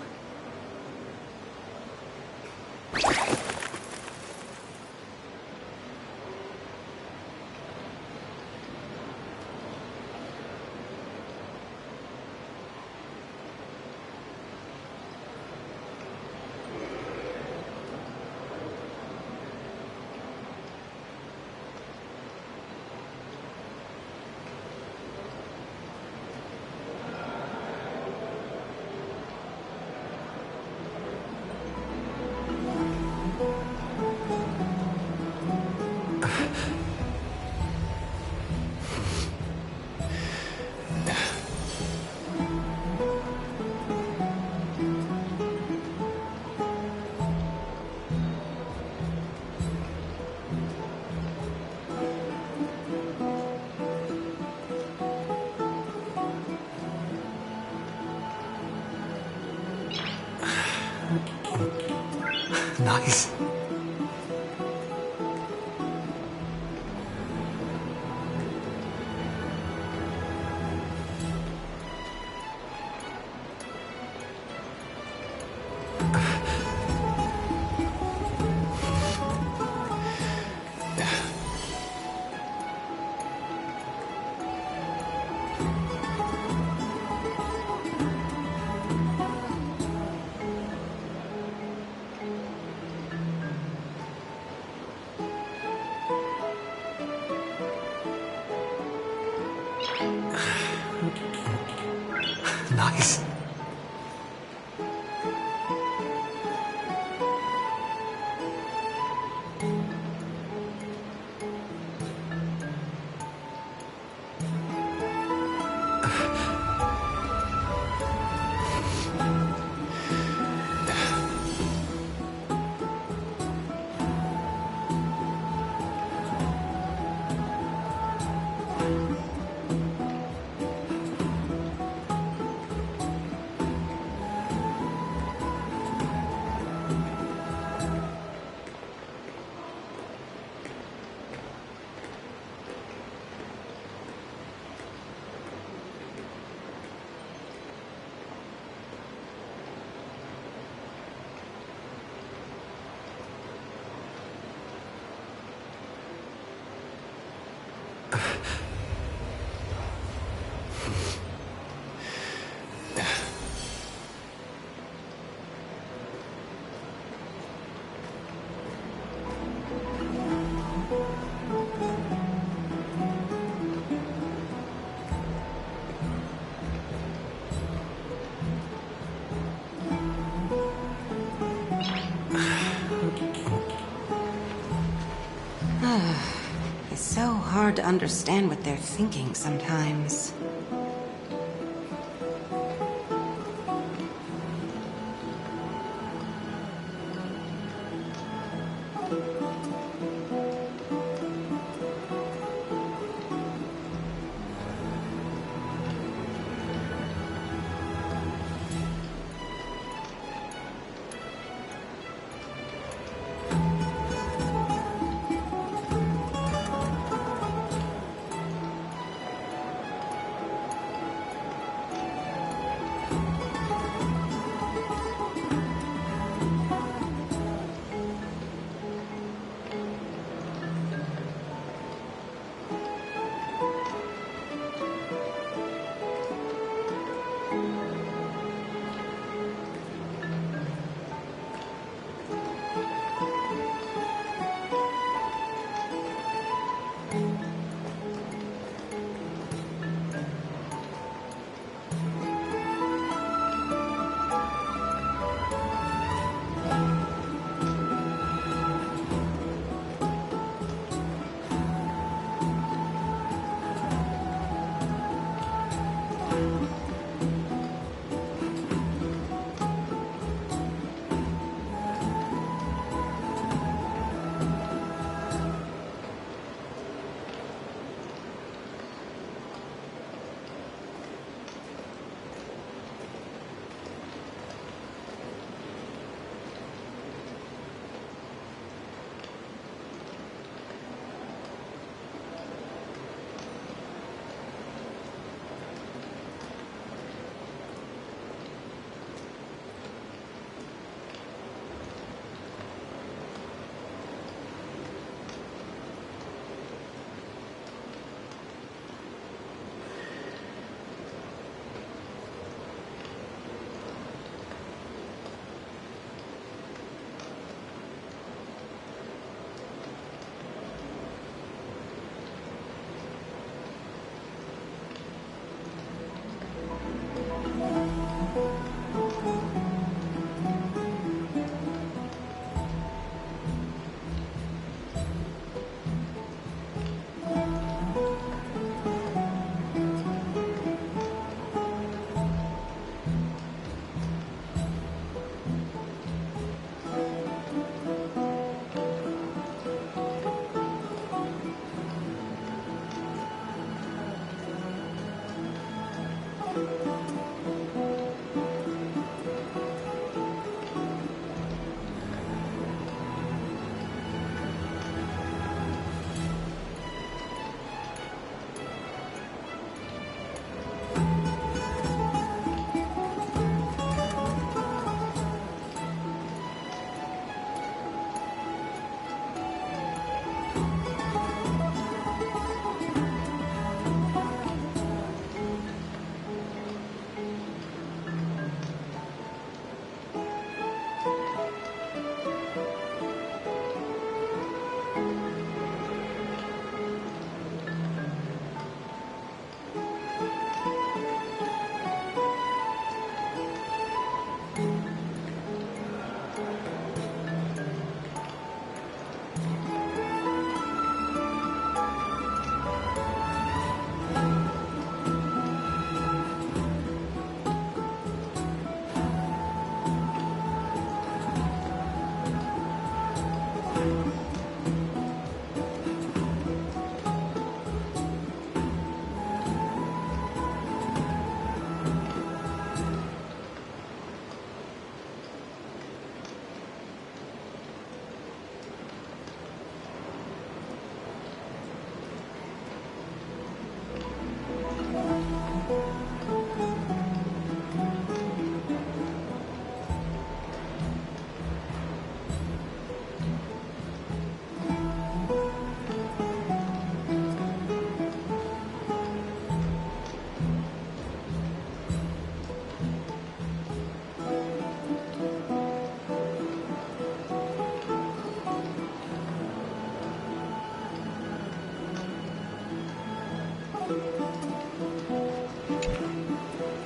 Nice. Nice. hard to understand what they're thinking sometimes.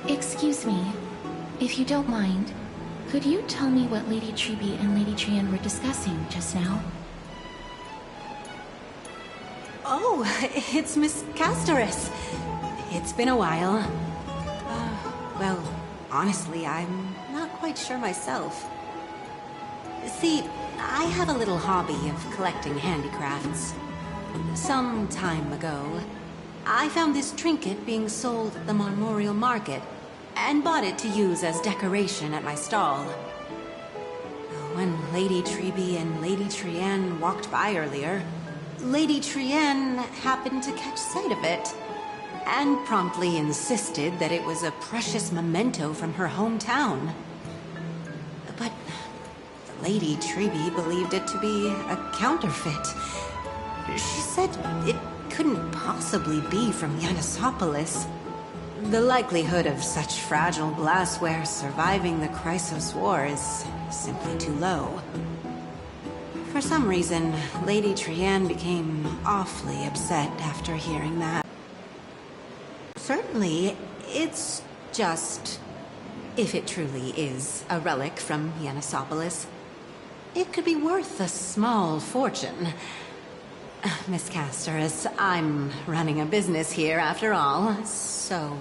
Excuse me, if you don't mind, could you tell me what Lady Treby and Lady Trian were discussing just now? Oh, Oh, it's Miss Castoris. It's been a while. Well, honestly, I'm not quite sure myself. See, I have a little hobby of collecting handicrafts. Some time ago, I found this trinket being sold at the Marmorial Market and bought it to use as decoration at my stall. When Lady Treby and Lady Trienne walked by earlier, Lady Trienne happened to catch sight of it and promptly insisted that it was a precious memento from her hometown. But Lady Treby believed it to be a counterfeit. She said it couldn't possibly be from Yanisopolis. The likelihood of such fragile glassware surviving the Chrysos War is simply too low. For some reason, Lady Trienne became awfully upset after hearing that. Certainly, it's just... if it truly is a relic from Yanisopolis, it could be worth a small fortune. Miss Castoris, I'm running a business here after all, so...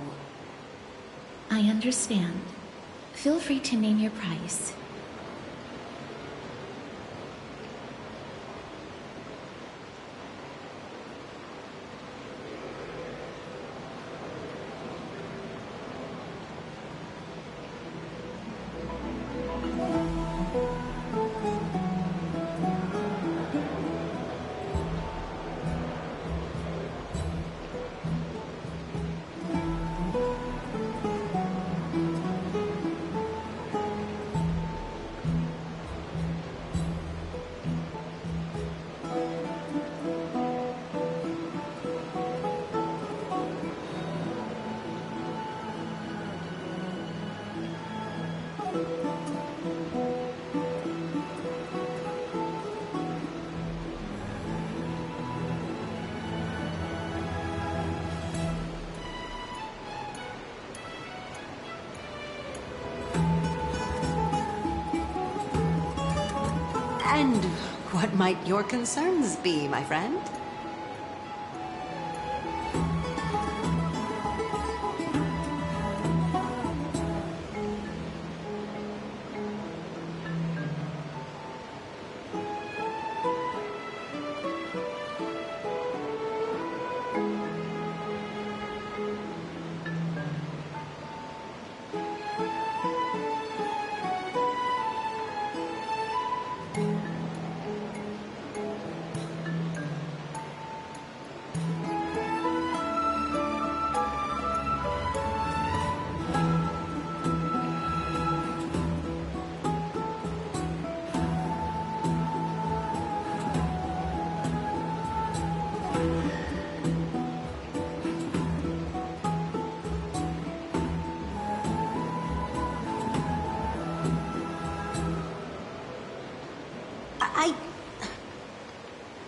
I understand. Feel free to name your price. And what might your concerns be, my friend?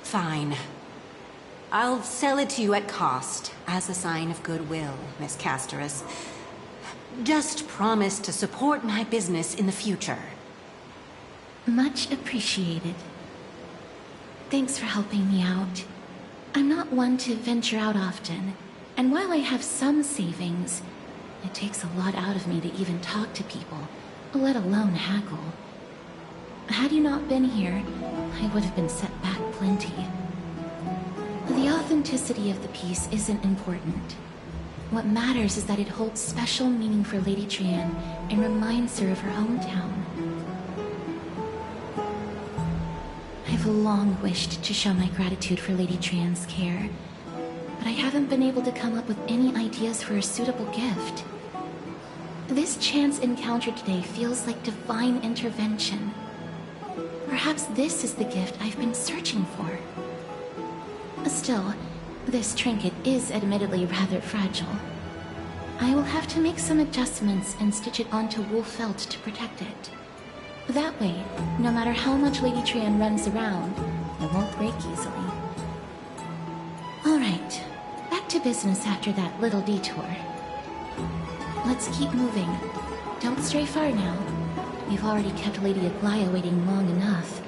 Fine. I'll sell it to you at cost, as a sign of goodwill, Miss Castoris. Just promise to support my business in the future. Much appreciated. Thanks for helping me out. I'm not one to venture out often, and while I have some savings, it takes a lot out of me to even talk to people, let alone haggle. Had you not been here, I would have been set back plenty. The authenticity of the piece isn't important. What matters is that it holds special meaning for Lady Trienne and reminds her of her hometown. I've long wished to show my gratitude for Lady Trienne's care, but I haven't been able to come up with any ideas for a suitable gift. This chance encounter today feels like divine intervention. Perhaps this is the gift I've been searching for. Still, this trinket is admittedly rather fragile. I will have to make some adjustments and stitch it onto wool felt to protect it. That way, no matter how much Lady Trienne runs around, it won't break easily. Alright, back to business after that little detour. Let's keep moving. Don't stray far now. We've already kept Lady Aglaia waiting long enough.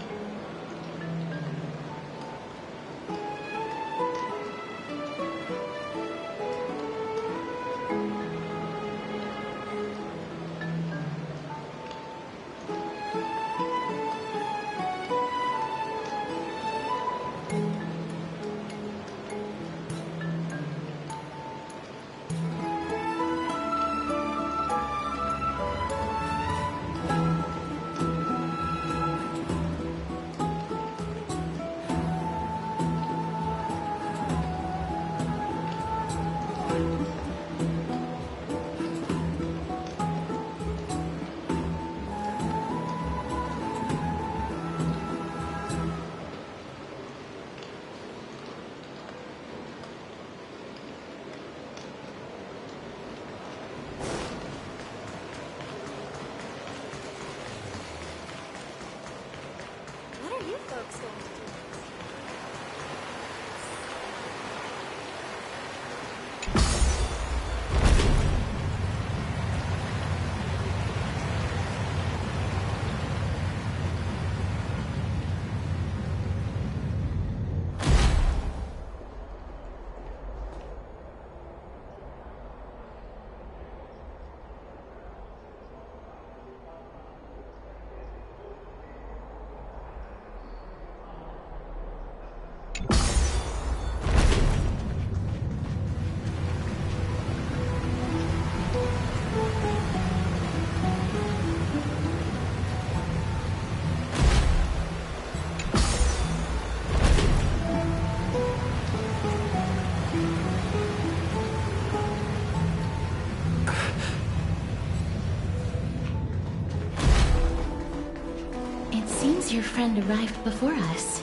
your friend arrived before us.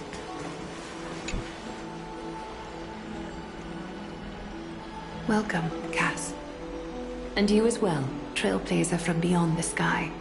Welcome, Cass. And you as well, trailblazer from beyond the sky.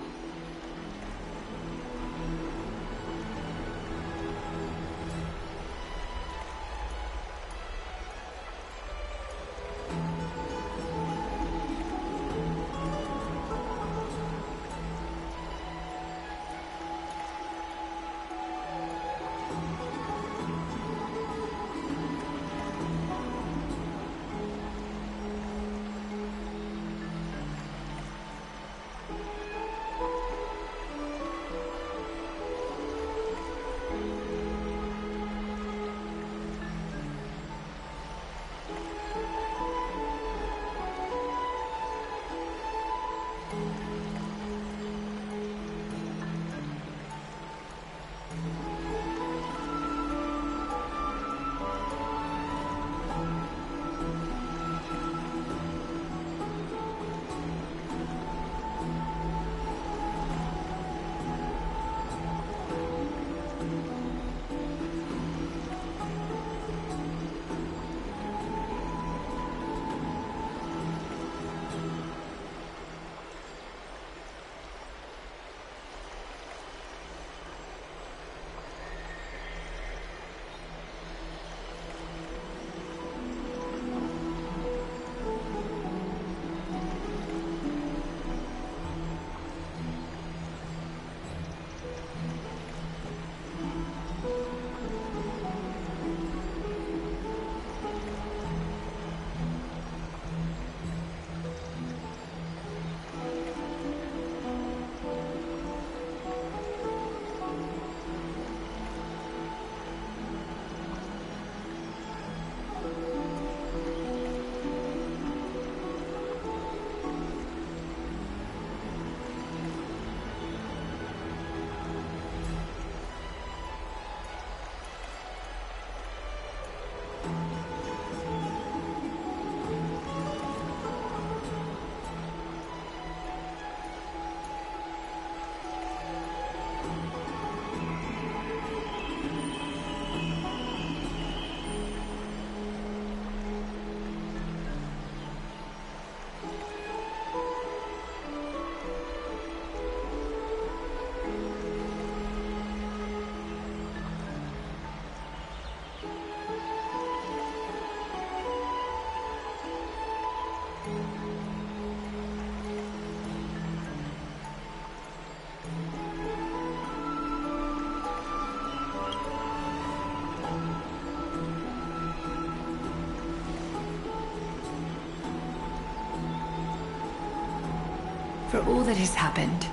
For all that has happened,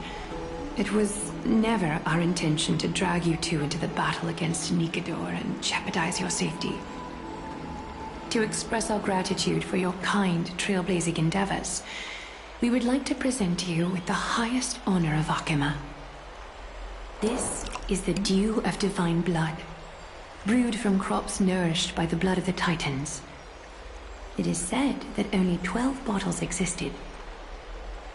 it was never our intention to drag you two into the battle against Nikador and jeopardize your safety. To express our gratitude for your kind, trailblazing endeavors, we would like to present you with the highest honor of Akima. This is the dew of divine blood, brewed from crops nourished by the blood of the Titans. It is said that only 12 bottles existed.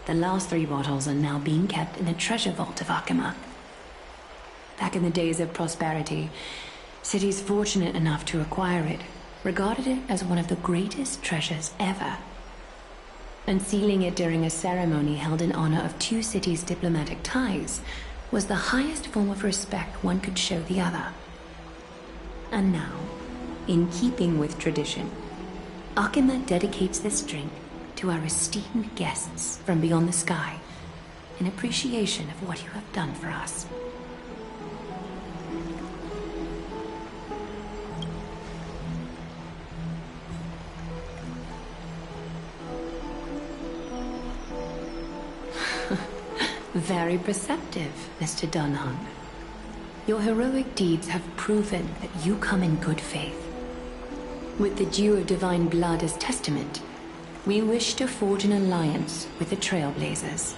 The last 3 bottles are now being kept in the treasure vault of Akima. Back in the days of prosperity, cities fortunate enough to acquire it regarded it as one of the greatest treasures ever. Unsealing it during a ceremony held in honor of 2 cities' diplomatic ties was the highest form of respect one could show the other. And now, in keeping with tradition, Akima dedicates this drink to our esteemed guests from beyond the sky, in appreciation of what you have done for us. Very perceptive, Mr. Dunhung. Your heroic deeds have proven that you come in good faith. With the dew of divine blood as testament, we wish to forge an alliance with the Trailblazers.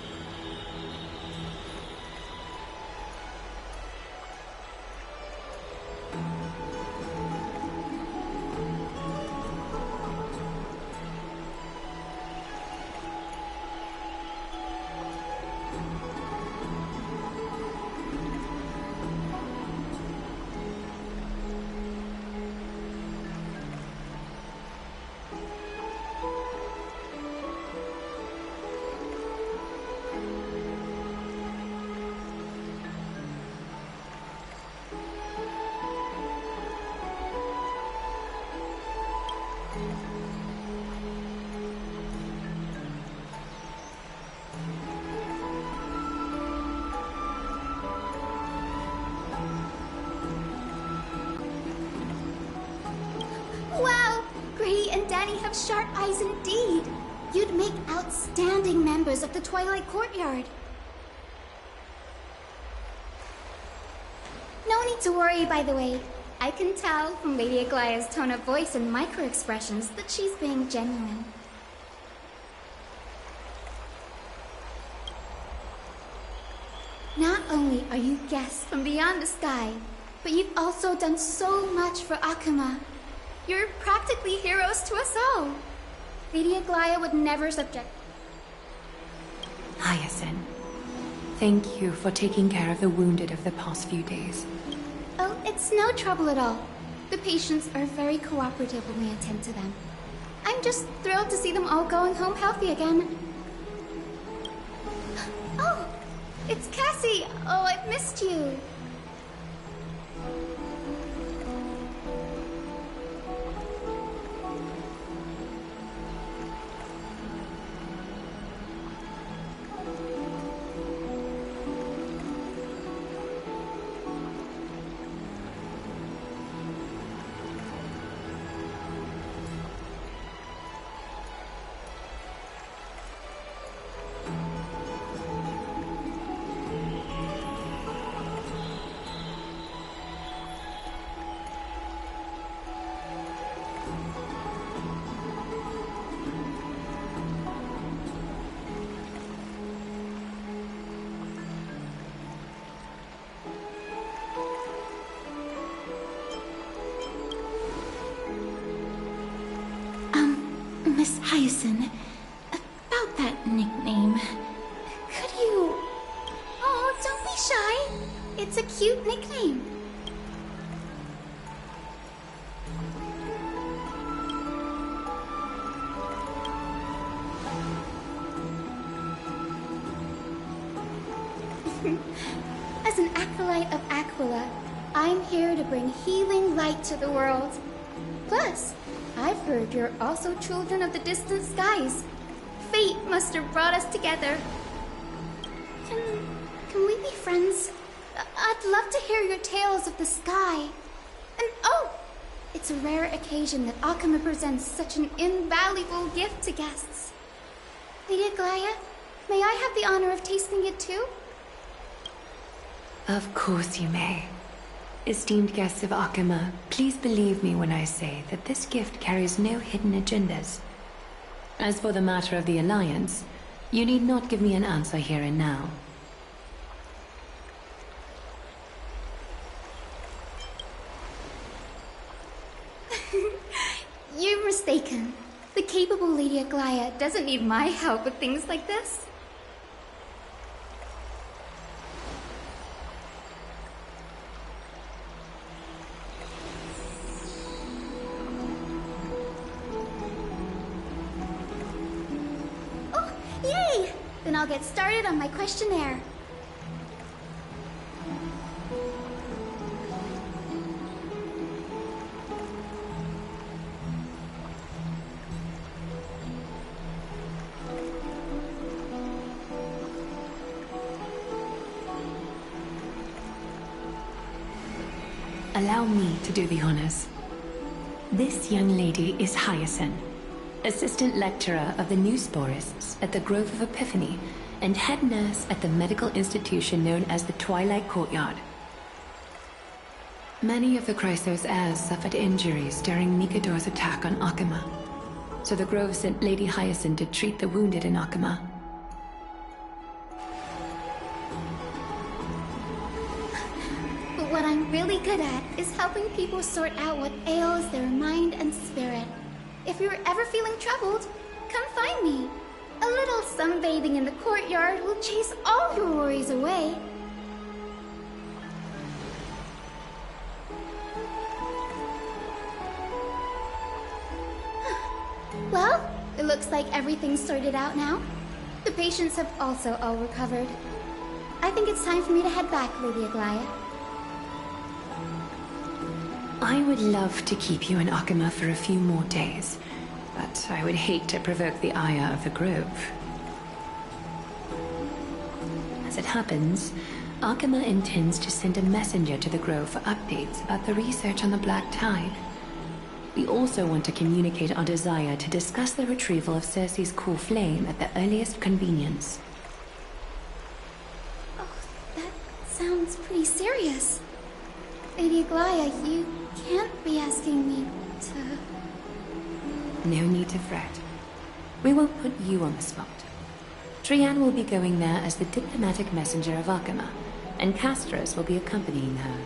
have sharp eyes indeed. You'd make outstanding members of the Twilight Courtyard. No need to worry, by the way. I can tell from Lady Aglaya's tone of voice and micro-expressions that she's being genuine. Not only are you guests from beyond the sky, but you've also done so much for Akuma. You're practically heroes to us all. Lady Aglaya would never subject... Hyacinth, thank you for taking care of the wounded of the past few days. Oh, it's no trouble at all. The patients are very cooperative when we attend to them. I'm just thrilled to see them all going home healthy again. Oh, it's Cassie! Oh, I've missed you. Miss Hyacinth, about that nickname, could you... Oh, don't be shy. It's a cute nickname. As an acolyte of Aquila, I'm here to bring healing light to the world. Plus, I've heard you're also children of the distant skies. Fate must have brought us together. Can we be friends? I'd love to hear your tales of the sky. And oh, it's a rare occasion that Akuma presents such an invaluable gift to guests. Lady Aglaya, may I have the honor of tasting it too? Of course you may. Esteemed guests of Akuma, please believe me when I say that this gift carries no hidden agendas. As for the matter of the Alliance, you need not give me an answer here and now. You're mistaken. The capable Lady Aglaya doesn't need my help with things like this. Yay! Then I'll get started on my questionnaire. Allow me to do the honors. This young lady is Hyacinth, assistant lecturer of the Newsporists at the Grove of Epiphany, and head nurse at the medical institution known as the Twilight Courtyard. Many of the Chrysos heirs suffered injuries during Mikador's attack on Akuma, so the Grove sent Lady Hyacinth to treat the wounded in Akuma. But what I'm really good at is helping people sort out what ails their mind and spirit. If you're ever feeling troubled, come find me. A little sunbathing in the courtyard will chase all your worries away. Well, it looks like everything's sorted out now. The patients have also all recovered. I think it's time for me to head back, Lady Aglaya. I would love to keep you in Akuma for a few more days, but I would hate to provoke the ire of the Grove. As it happens, Akuma intends to send a messenger to the Grove for updates about the research on the Black Tide. We also want to communicate our desire to discuss the retrieval of Circe's core flame at the earliest convenience. Oh, that sounds pretty serious. Lady Aglaya, you can't be asking me to... No need to fret. We won't put you on the spot. Trianne will be going there as the diplomatic messenger of Akama, and Castros will be accompanying her.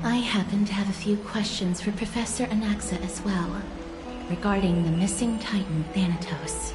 I happen to have a few questions for Professor Anaxa as well, regarding the missing Titan Thanatos.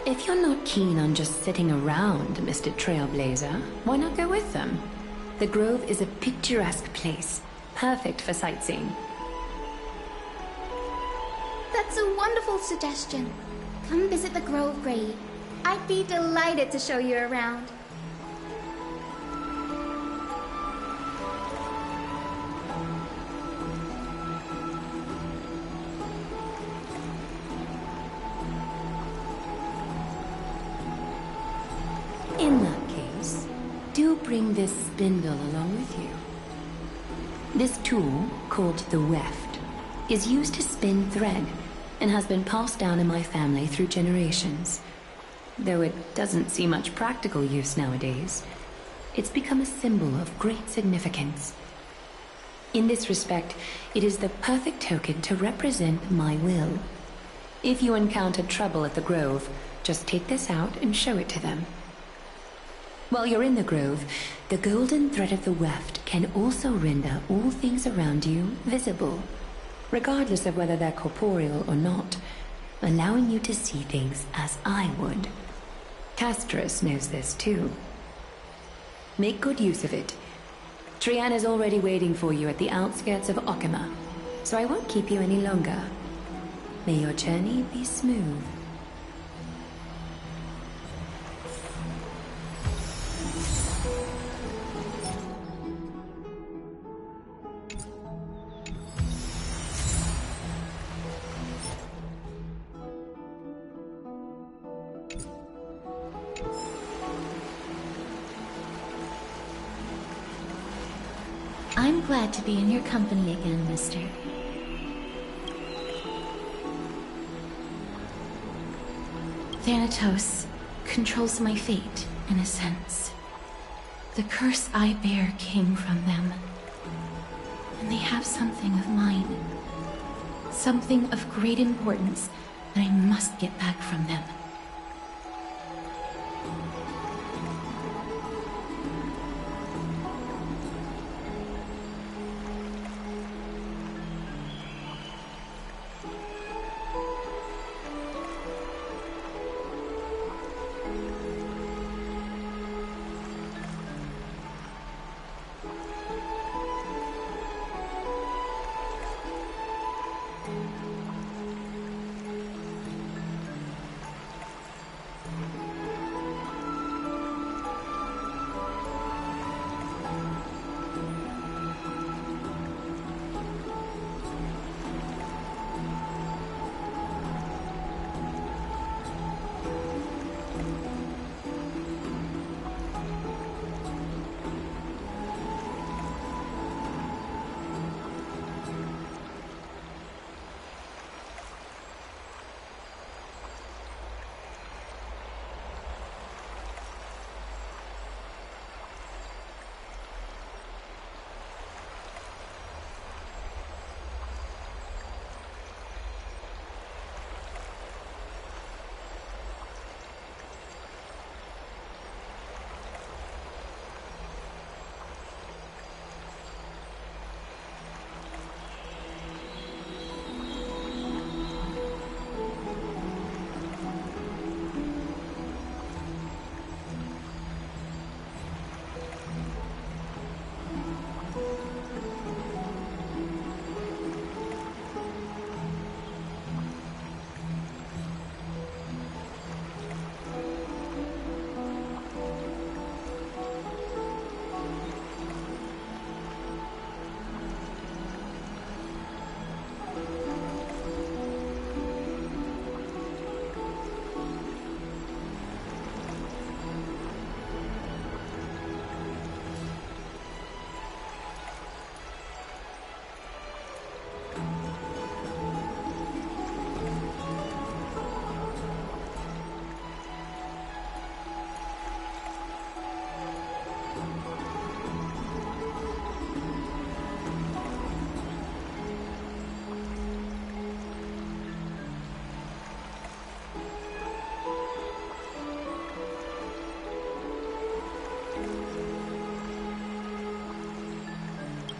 If you're not keen on just sitting around, Mr. Trailblazer, why not go with them? The Grove is a picturesque place, perfect for sightseeing. That's a wonderful suggestion. Come visit the Grove, Grade. I'd be delighted to show you around. In that case, do bring this spindle along with you. This tool, called the weft, is used to spin thread and has been passed down in my family through generations. Though it doesn't see much practical use nowadays, it's become a symbol of great significance. In this respect, it is the perfect token to represent my will. If you encounter trouble at the Grove, just take this out and show it to them. While you're in the Grove, the golden thread of the weft can also render all things around you visible, regardless of whether they're corporeal or not, allowing you to see things as I would. Castros knows this too. Make good use of it. Trianne is already waiting for you at the outskirts of Akama, so I won't keep you any longer. May your journey be smooth. I'm glad to be in your company again, mister. Thanatos controls my fate, in a sense. The curse I bear came from them. And they have something of mine. Something of great importance that I must get back from them.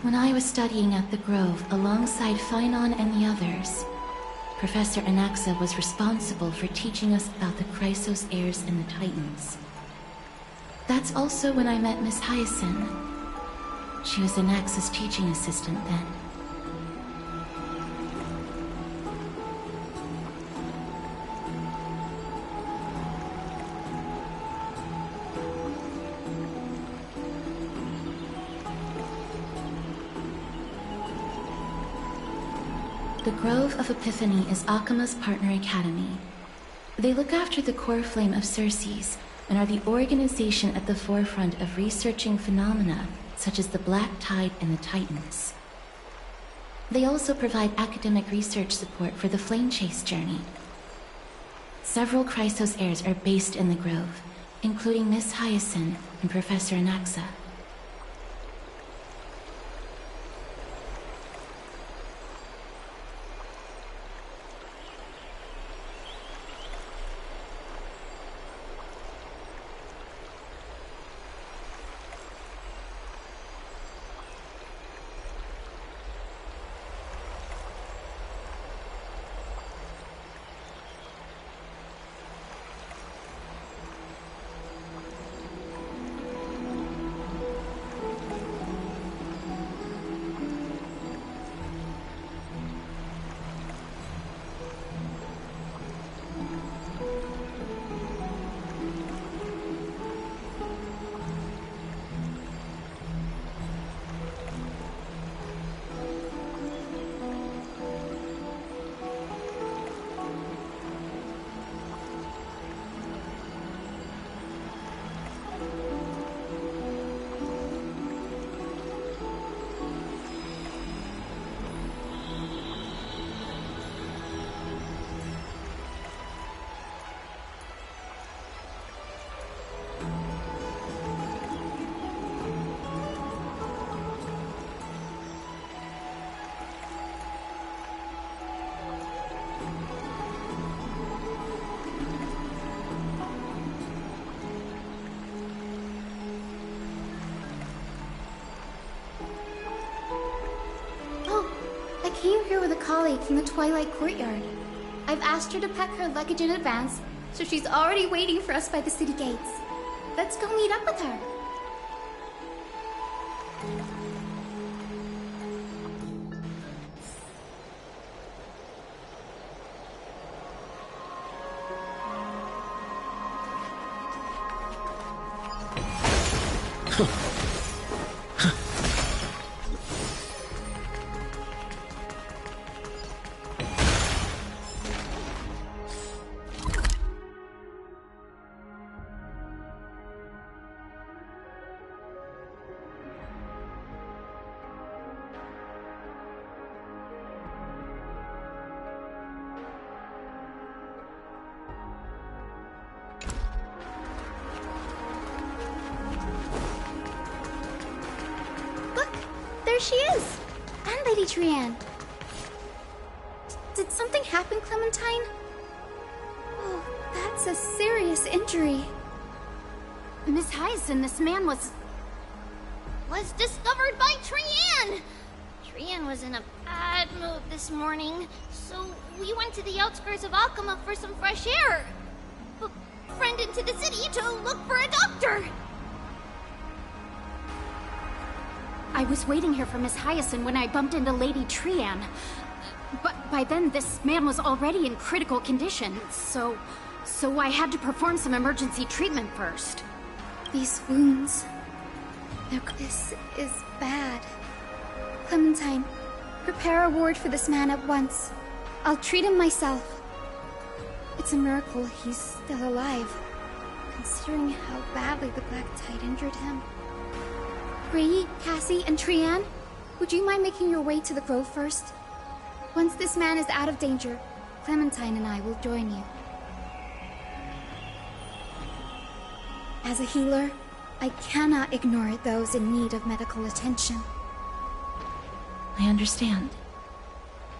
When I was studying at the Grove alongside Phainon and the others, Professor Anaxa was responsible for teaching us about the Chrysos heirs and the Titans. That's also when I met Miss Hyacinth. She was Anaxa's teaching assistant then. The Grove of Epiphany is Akima's partner academy. They look after the core flame of Circes and are the organization at the forefront of researching phenomena such as the Black Tide and the Titans. They also provide academic research support for the Flame Chase journey. Several Chrysos heirs are based in the Grove, including Miss Hyacinth and Professor Anaxa. I came here with a colleague from the Twilight Courtyard. I've asked her to pack her luggage in advance, so she's already waiting for us by the city gates. Let's go meet up with her. There she is! And Lady Trianne. Did something happen, Clementine? Oh, that's a serious injury. Miss Hyacinth, this man was discovered by Trianne! Trianne was in a bad mood this morning, so we went to the outskirts of Akama for some fresh air. Friend into the city to look for a doctor! I was waiting here for Miss Hyacinth when I bumped into Lady Trianne. But by then, this man was already in critical condition, so I had to perform some emergency treatment first. These wounds... This is bad. Clementine, prepare a ward for this man at once. I'll treat him myself. It's a miracle he's still alive, considering how badly the Black Tide injured him. Ray, Cassie, and Trianne, would you mind making your way to the Grove first? Once this man is out of danger, Clementine and I will join you. As a healer, I cannot ignore those in need of medical attention. I understand.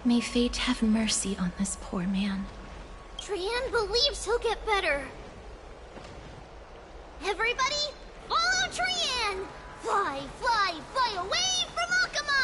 May fate have mercy on this poor man. Trianne believes he'll get better. Everybody, follow Trianne! Fly, fly, fly away from Akama!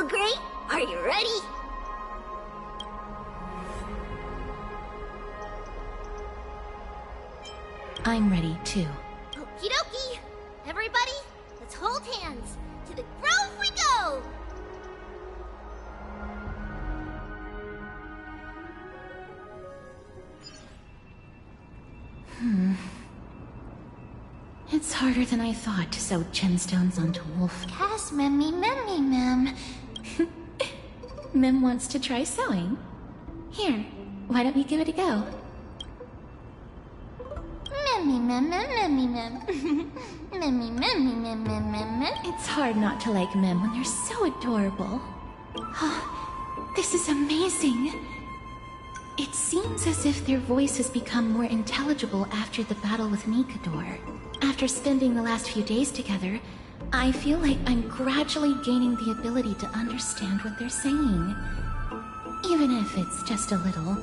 great? Are you ready? I'm ready too. Okie dokie! Everybody, let's hold hands. To the grove we go! It's harder than I thought to sew gemstones onto wolf. Cass, mem. Mem wants to try sewing. Here, why don't we give it a go? It's hard not to like Mem when they're so adorable. Oh, this is amazing. It seems as if their voice has become more intelligible after the battle with Nikador. After spending the last few days together, I feel like I'm gradually gaining the ability to understand what they're saying. Even if it's just a little.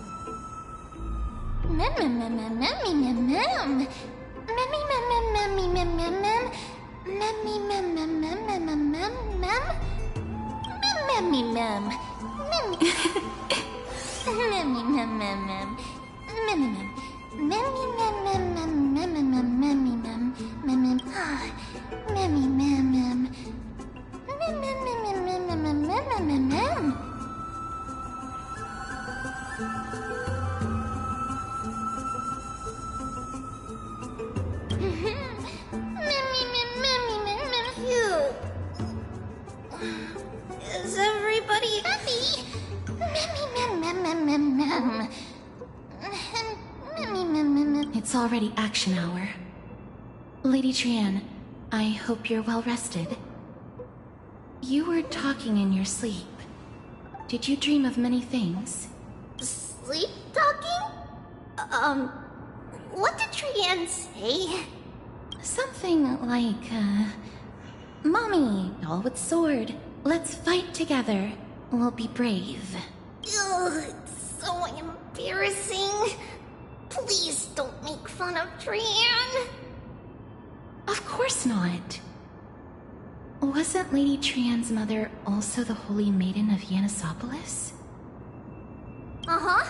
Is everybody happy? It's already action hour. Lady Trian, I hope you're well rested. You were talking in your sleep. Did you dream of many things? Sleep talking? What did Trian say? Something like, Mommy, doll with sword, let's fight together. We'll be brave. Ugh, it's so embarrassing. Please don't make fun of Trian. Of course not. Wasn't Lady Trian's mother also the Holy Maiden of Yanisopolis? Uh-huh.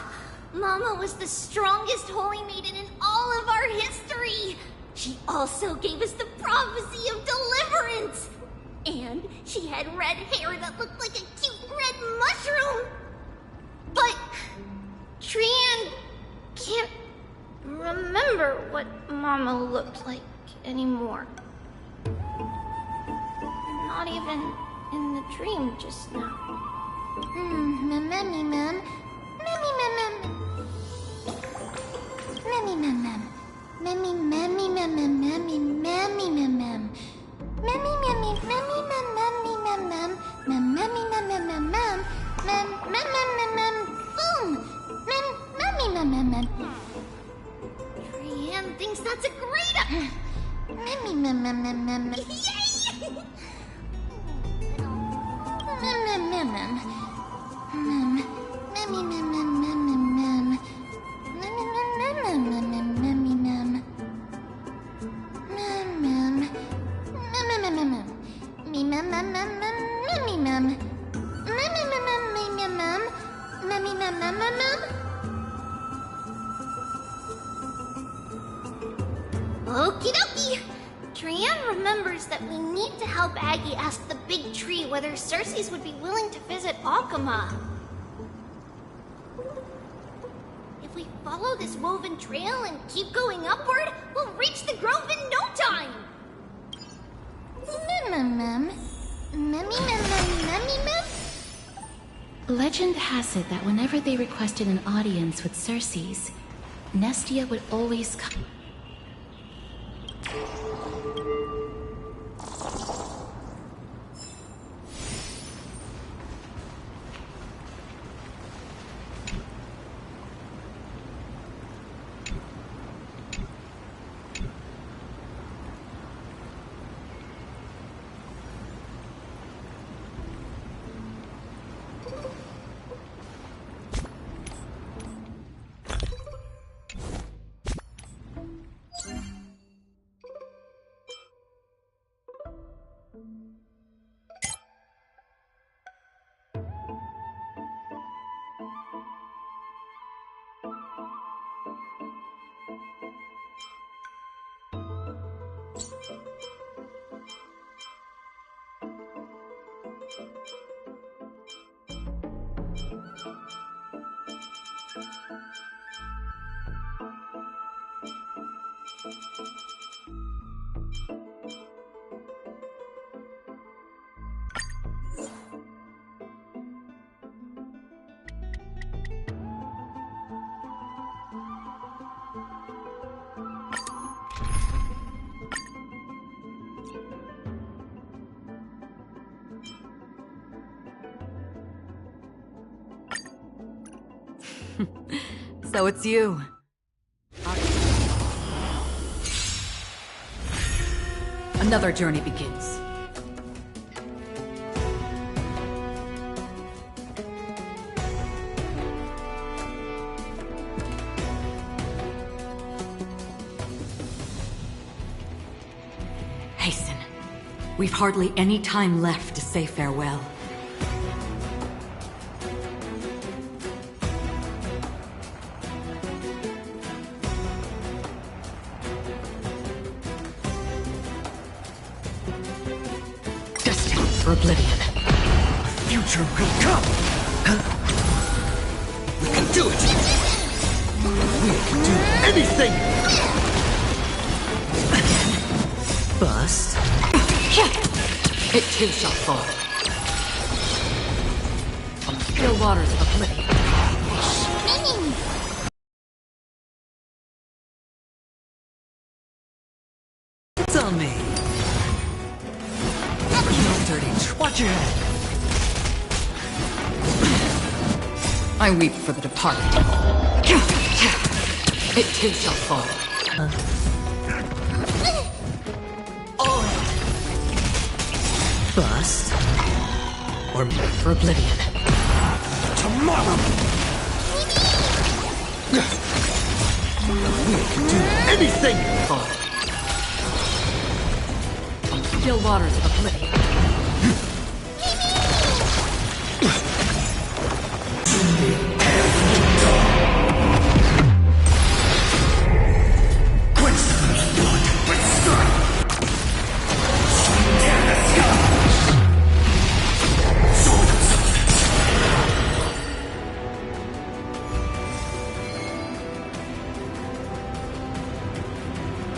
Mama was the strongest Holy Maiden in all of our history. She also gave us the prophecy of deliverance. And she had red hair that looked like a cute red mushroom. But Trian can't remember what Mama looked like anymore. Not even in the dream just now. Trian thinks that's a great Okie dokie! Trian remembers that we need to help Aggie ask the big tree whether Circes would be willing to visit Akama. If we follow this woven trail and keep going upward, we'll reach the grove in no time! Legend has it that whenever they requested an audience with Circes, Nestia would always come. So it's you. Another journey begins. Hasten. We've hardly any time left to say farewell. Destined for oblivion. Future will come! We can do it! We can do anything! Bust. It too shall fall. On the still waters of oblivion. It's on me. You dirty watch your head. I weep for the departed. It too shall fall. Bust. Or for oblivion. Tomorrow! We can do anything! Fall. On the still waters of oblivion.